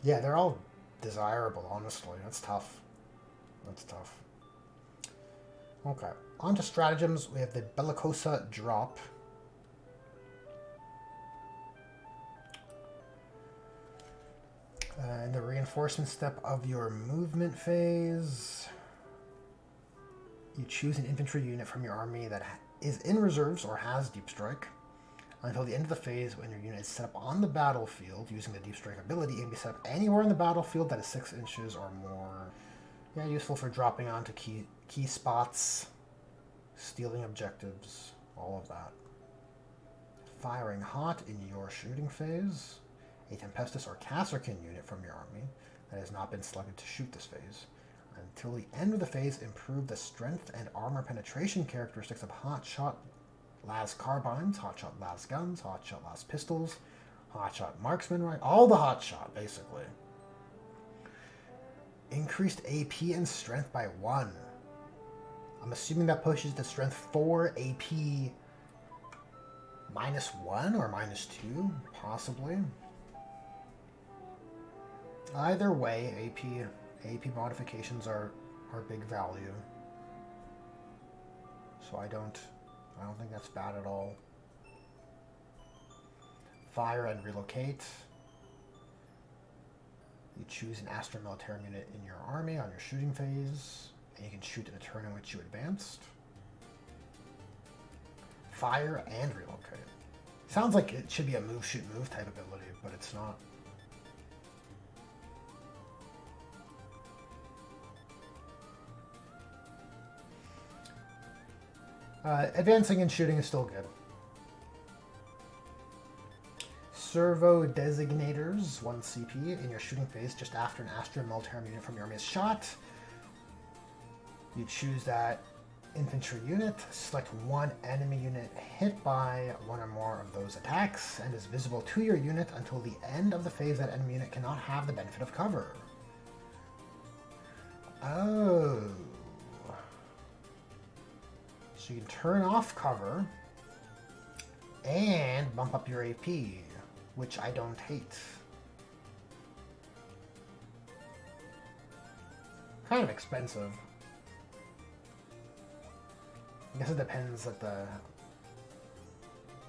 Yeah, they're all desirable, honestly. That's tough. That's tough. Okay. On to stratagems. We have the Bellicosa drop. In the reinforcement step of your movement phase, you choose an infantry unit from your army that is in reserves or has Deep Strike. Until the end of the phase, when your unit is set up on the battlefield using the Deep Strike ability, it can be set up anywhere in the battlefield that is 6 inches or more. Yeah, useful for dropping onto key spots, stealing objectives, all of that. Firing hot in your shooting phase. A Tempestus or Kasrkin unit from your army that has not been selected to shoot this phase. Until the end of the phase, improve the strength and armor penetration characteristics of Hotshot Las Carbines, Hotshot Las Guns, Hotshot Las Pistols, Hotshot Marksman, right? All the Hotshot, basically. Increased AP and strength by 1. I'm assuming that pushes the strength 4 AP -1 or -2, possibly. Either way, AP modifications are big value. So I don't think that's bad at all. Fire and relocate. You choose an Astra Militarum unit in your army on your shooting phase, and you can shoot in a turn in which you advanced. Fire and relocate. Sounds like it should be a move, shoot, move type ability, but it's not. Advancing and shooting is still good. Servo Designators, 1 CP in your shooting phase just after an Astra military unit from your army is shot. You choose that infantry unit, select one enemy unit hit by one or more of those attacks, and is visible to your unit until the end of the phase. That enemy unit cannot have the benefit of cover. Oh. So you can turn off cover and bump up your AP, which I don't hate. Kind of expensive. I guess it depends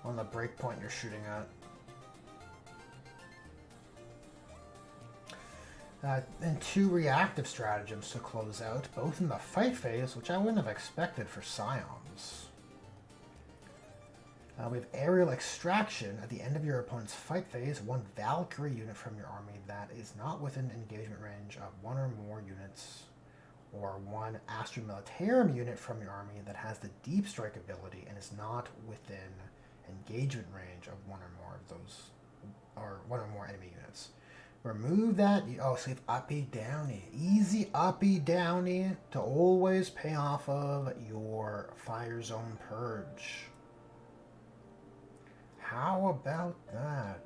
on the breakpoint you're shooting at. And 2 reactive stratagems to close out, both in the fight phase, which I wouldn't have expected for Scions. We have aerial extraction. At the end of your opponent's fight phase, 1 Valkyrie unit from your army that is not within engagement range of 1 or more units, or 1 Astra Militarum unit from your army that has the deep strike ability and is not within engagement range of 1 or more of those, or 1 or more enemy units. Remove that. Oh, so you have uppy downy. Easy uppy downy to always pay off of your fire zone purge. How about that?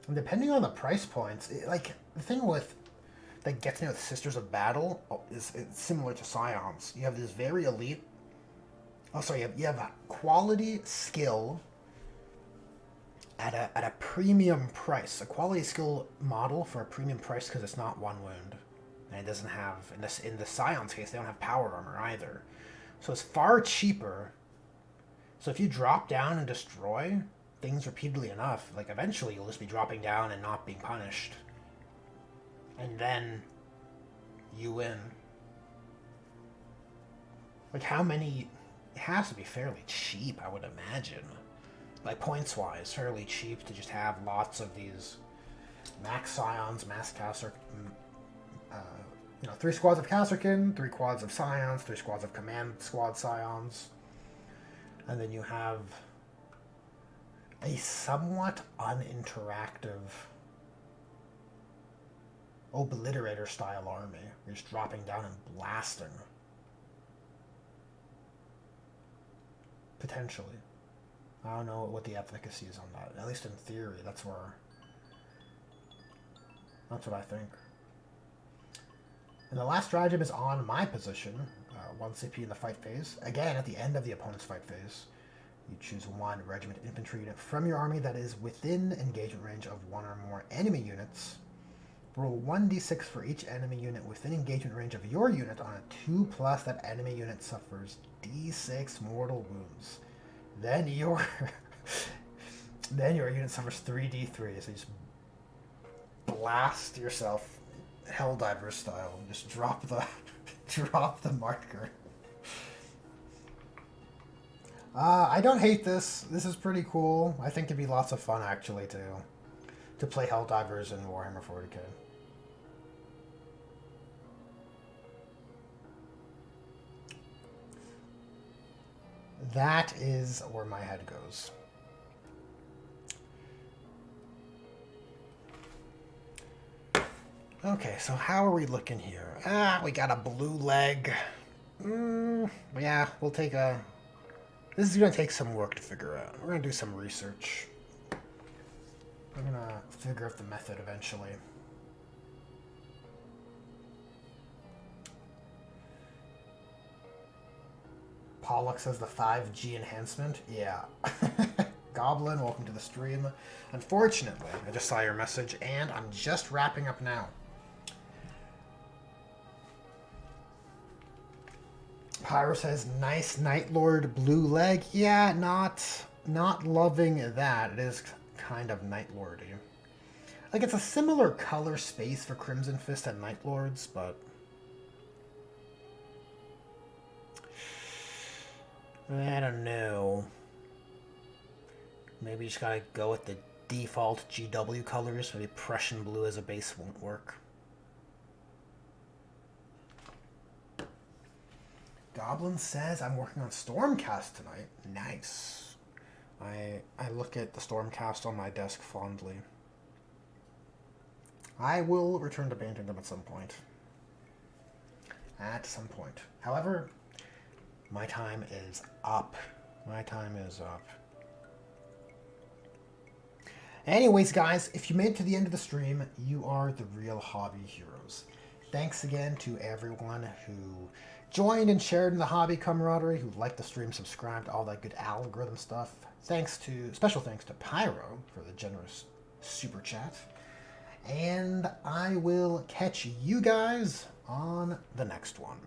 And depending on the price points, like the thing with that gets me with Sisters of Battle is it's similar to Scions. You have this very elite. Oh, sorry. You have a quality skill at a premium price. A quality skill model for a premium price because it's not 1 wound, and it doesn't have in the Scions case they don't have power armor either. So it's far cheaper. So if you drop down and destroy things repeatedly enough, like eventually you'll just be dropping down and not being punished. And then you win. Like how many? It has to be fairly cheap, I would imagine. Like points-wise, fairly cheap to just have lots of these max Scions, max Caster, 3 squads of Casterkin, 3 squads of Scions, 3 squads of Command Squad Scions. And then you have a somewhat uninteractive Obliterator style army. You're just dropping down and blasting. Potentially. I don't know what the efficacy is on that. At least in theory, that's what I think. And the last stratagem is on my position. 1 CP in the fight phase. Again, at the end of the opponent's fight phase, you choose 1 regiment infantry unit from your army that is within engagement range of 1 or more enemy units. Roll 1d6 for each enemy unit within engagement range of your unit. On a 2+, that enemy unit suffers d6 mortal wounds. Then your unit suffers 3d3. So you just blast yourself Helldiver style. Just drop the marker. I don't hate this. This is pretty cool. I think it'd be lots of fun actually to play Helldivers in Warhammer 40k. That is where my head goes. Okay, so how are we looking here? We got a blue leg. Yeah, we'll take a... This is going to take some work to figure out. We're going to do some research. We're going to figure out the method eventually. Pollock says the 5G enhancement. Yeah. Goblin, welcome to the stream. Unfortunately, I just saw your message, and I'm just wrapping up now. Pyro says, nice Night Lord blue leg. Yeah, not loving that. It is kind of Night Lordy. Like, it's a similar color space for Crimson Fist and Night Lords, but... I don't know. Maybe you just gotta go with the default GW colors. Maybe Prussian blue as a base won't work. Goblin says I'm working on Stormcast tonight. Nice. I look at the Stormcast on my desk fondly. I will return to painting them at some point. At some point. However, my time is up. My time is up. Anyways, guys, if you made it to the end of the stream, you are the real hobby heroes. Thanks again to everyone who joined and shared in the hobby camaraderie, who liked the stream, subscribed, all that good algorithm stuff. Special thanks to Pyro for the generous super chat. And I will catch you guys on the next one.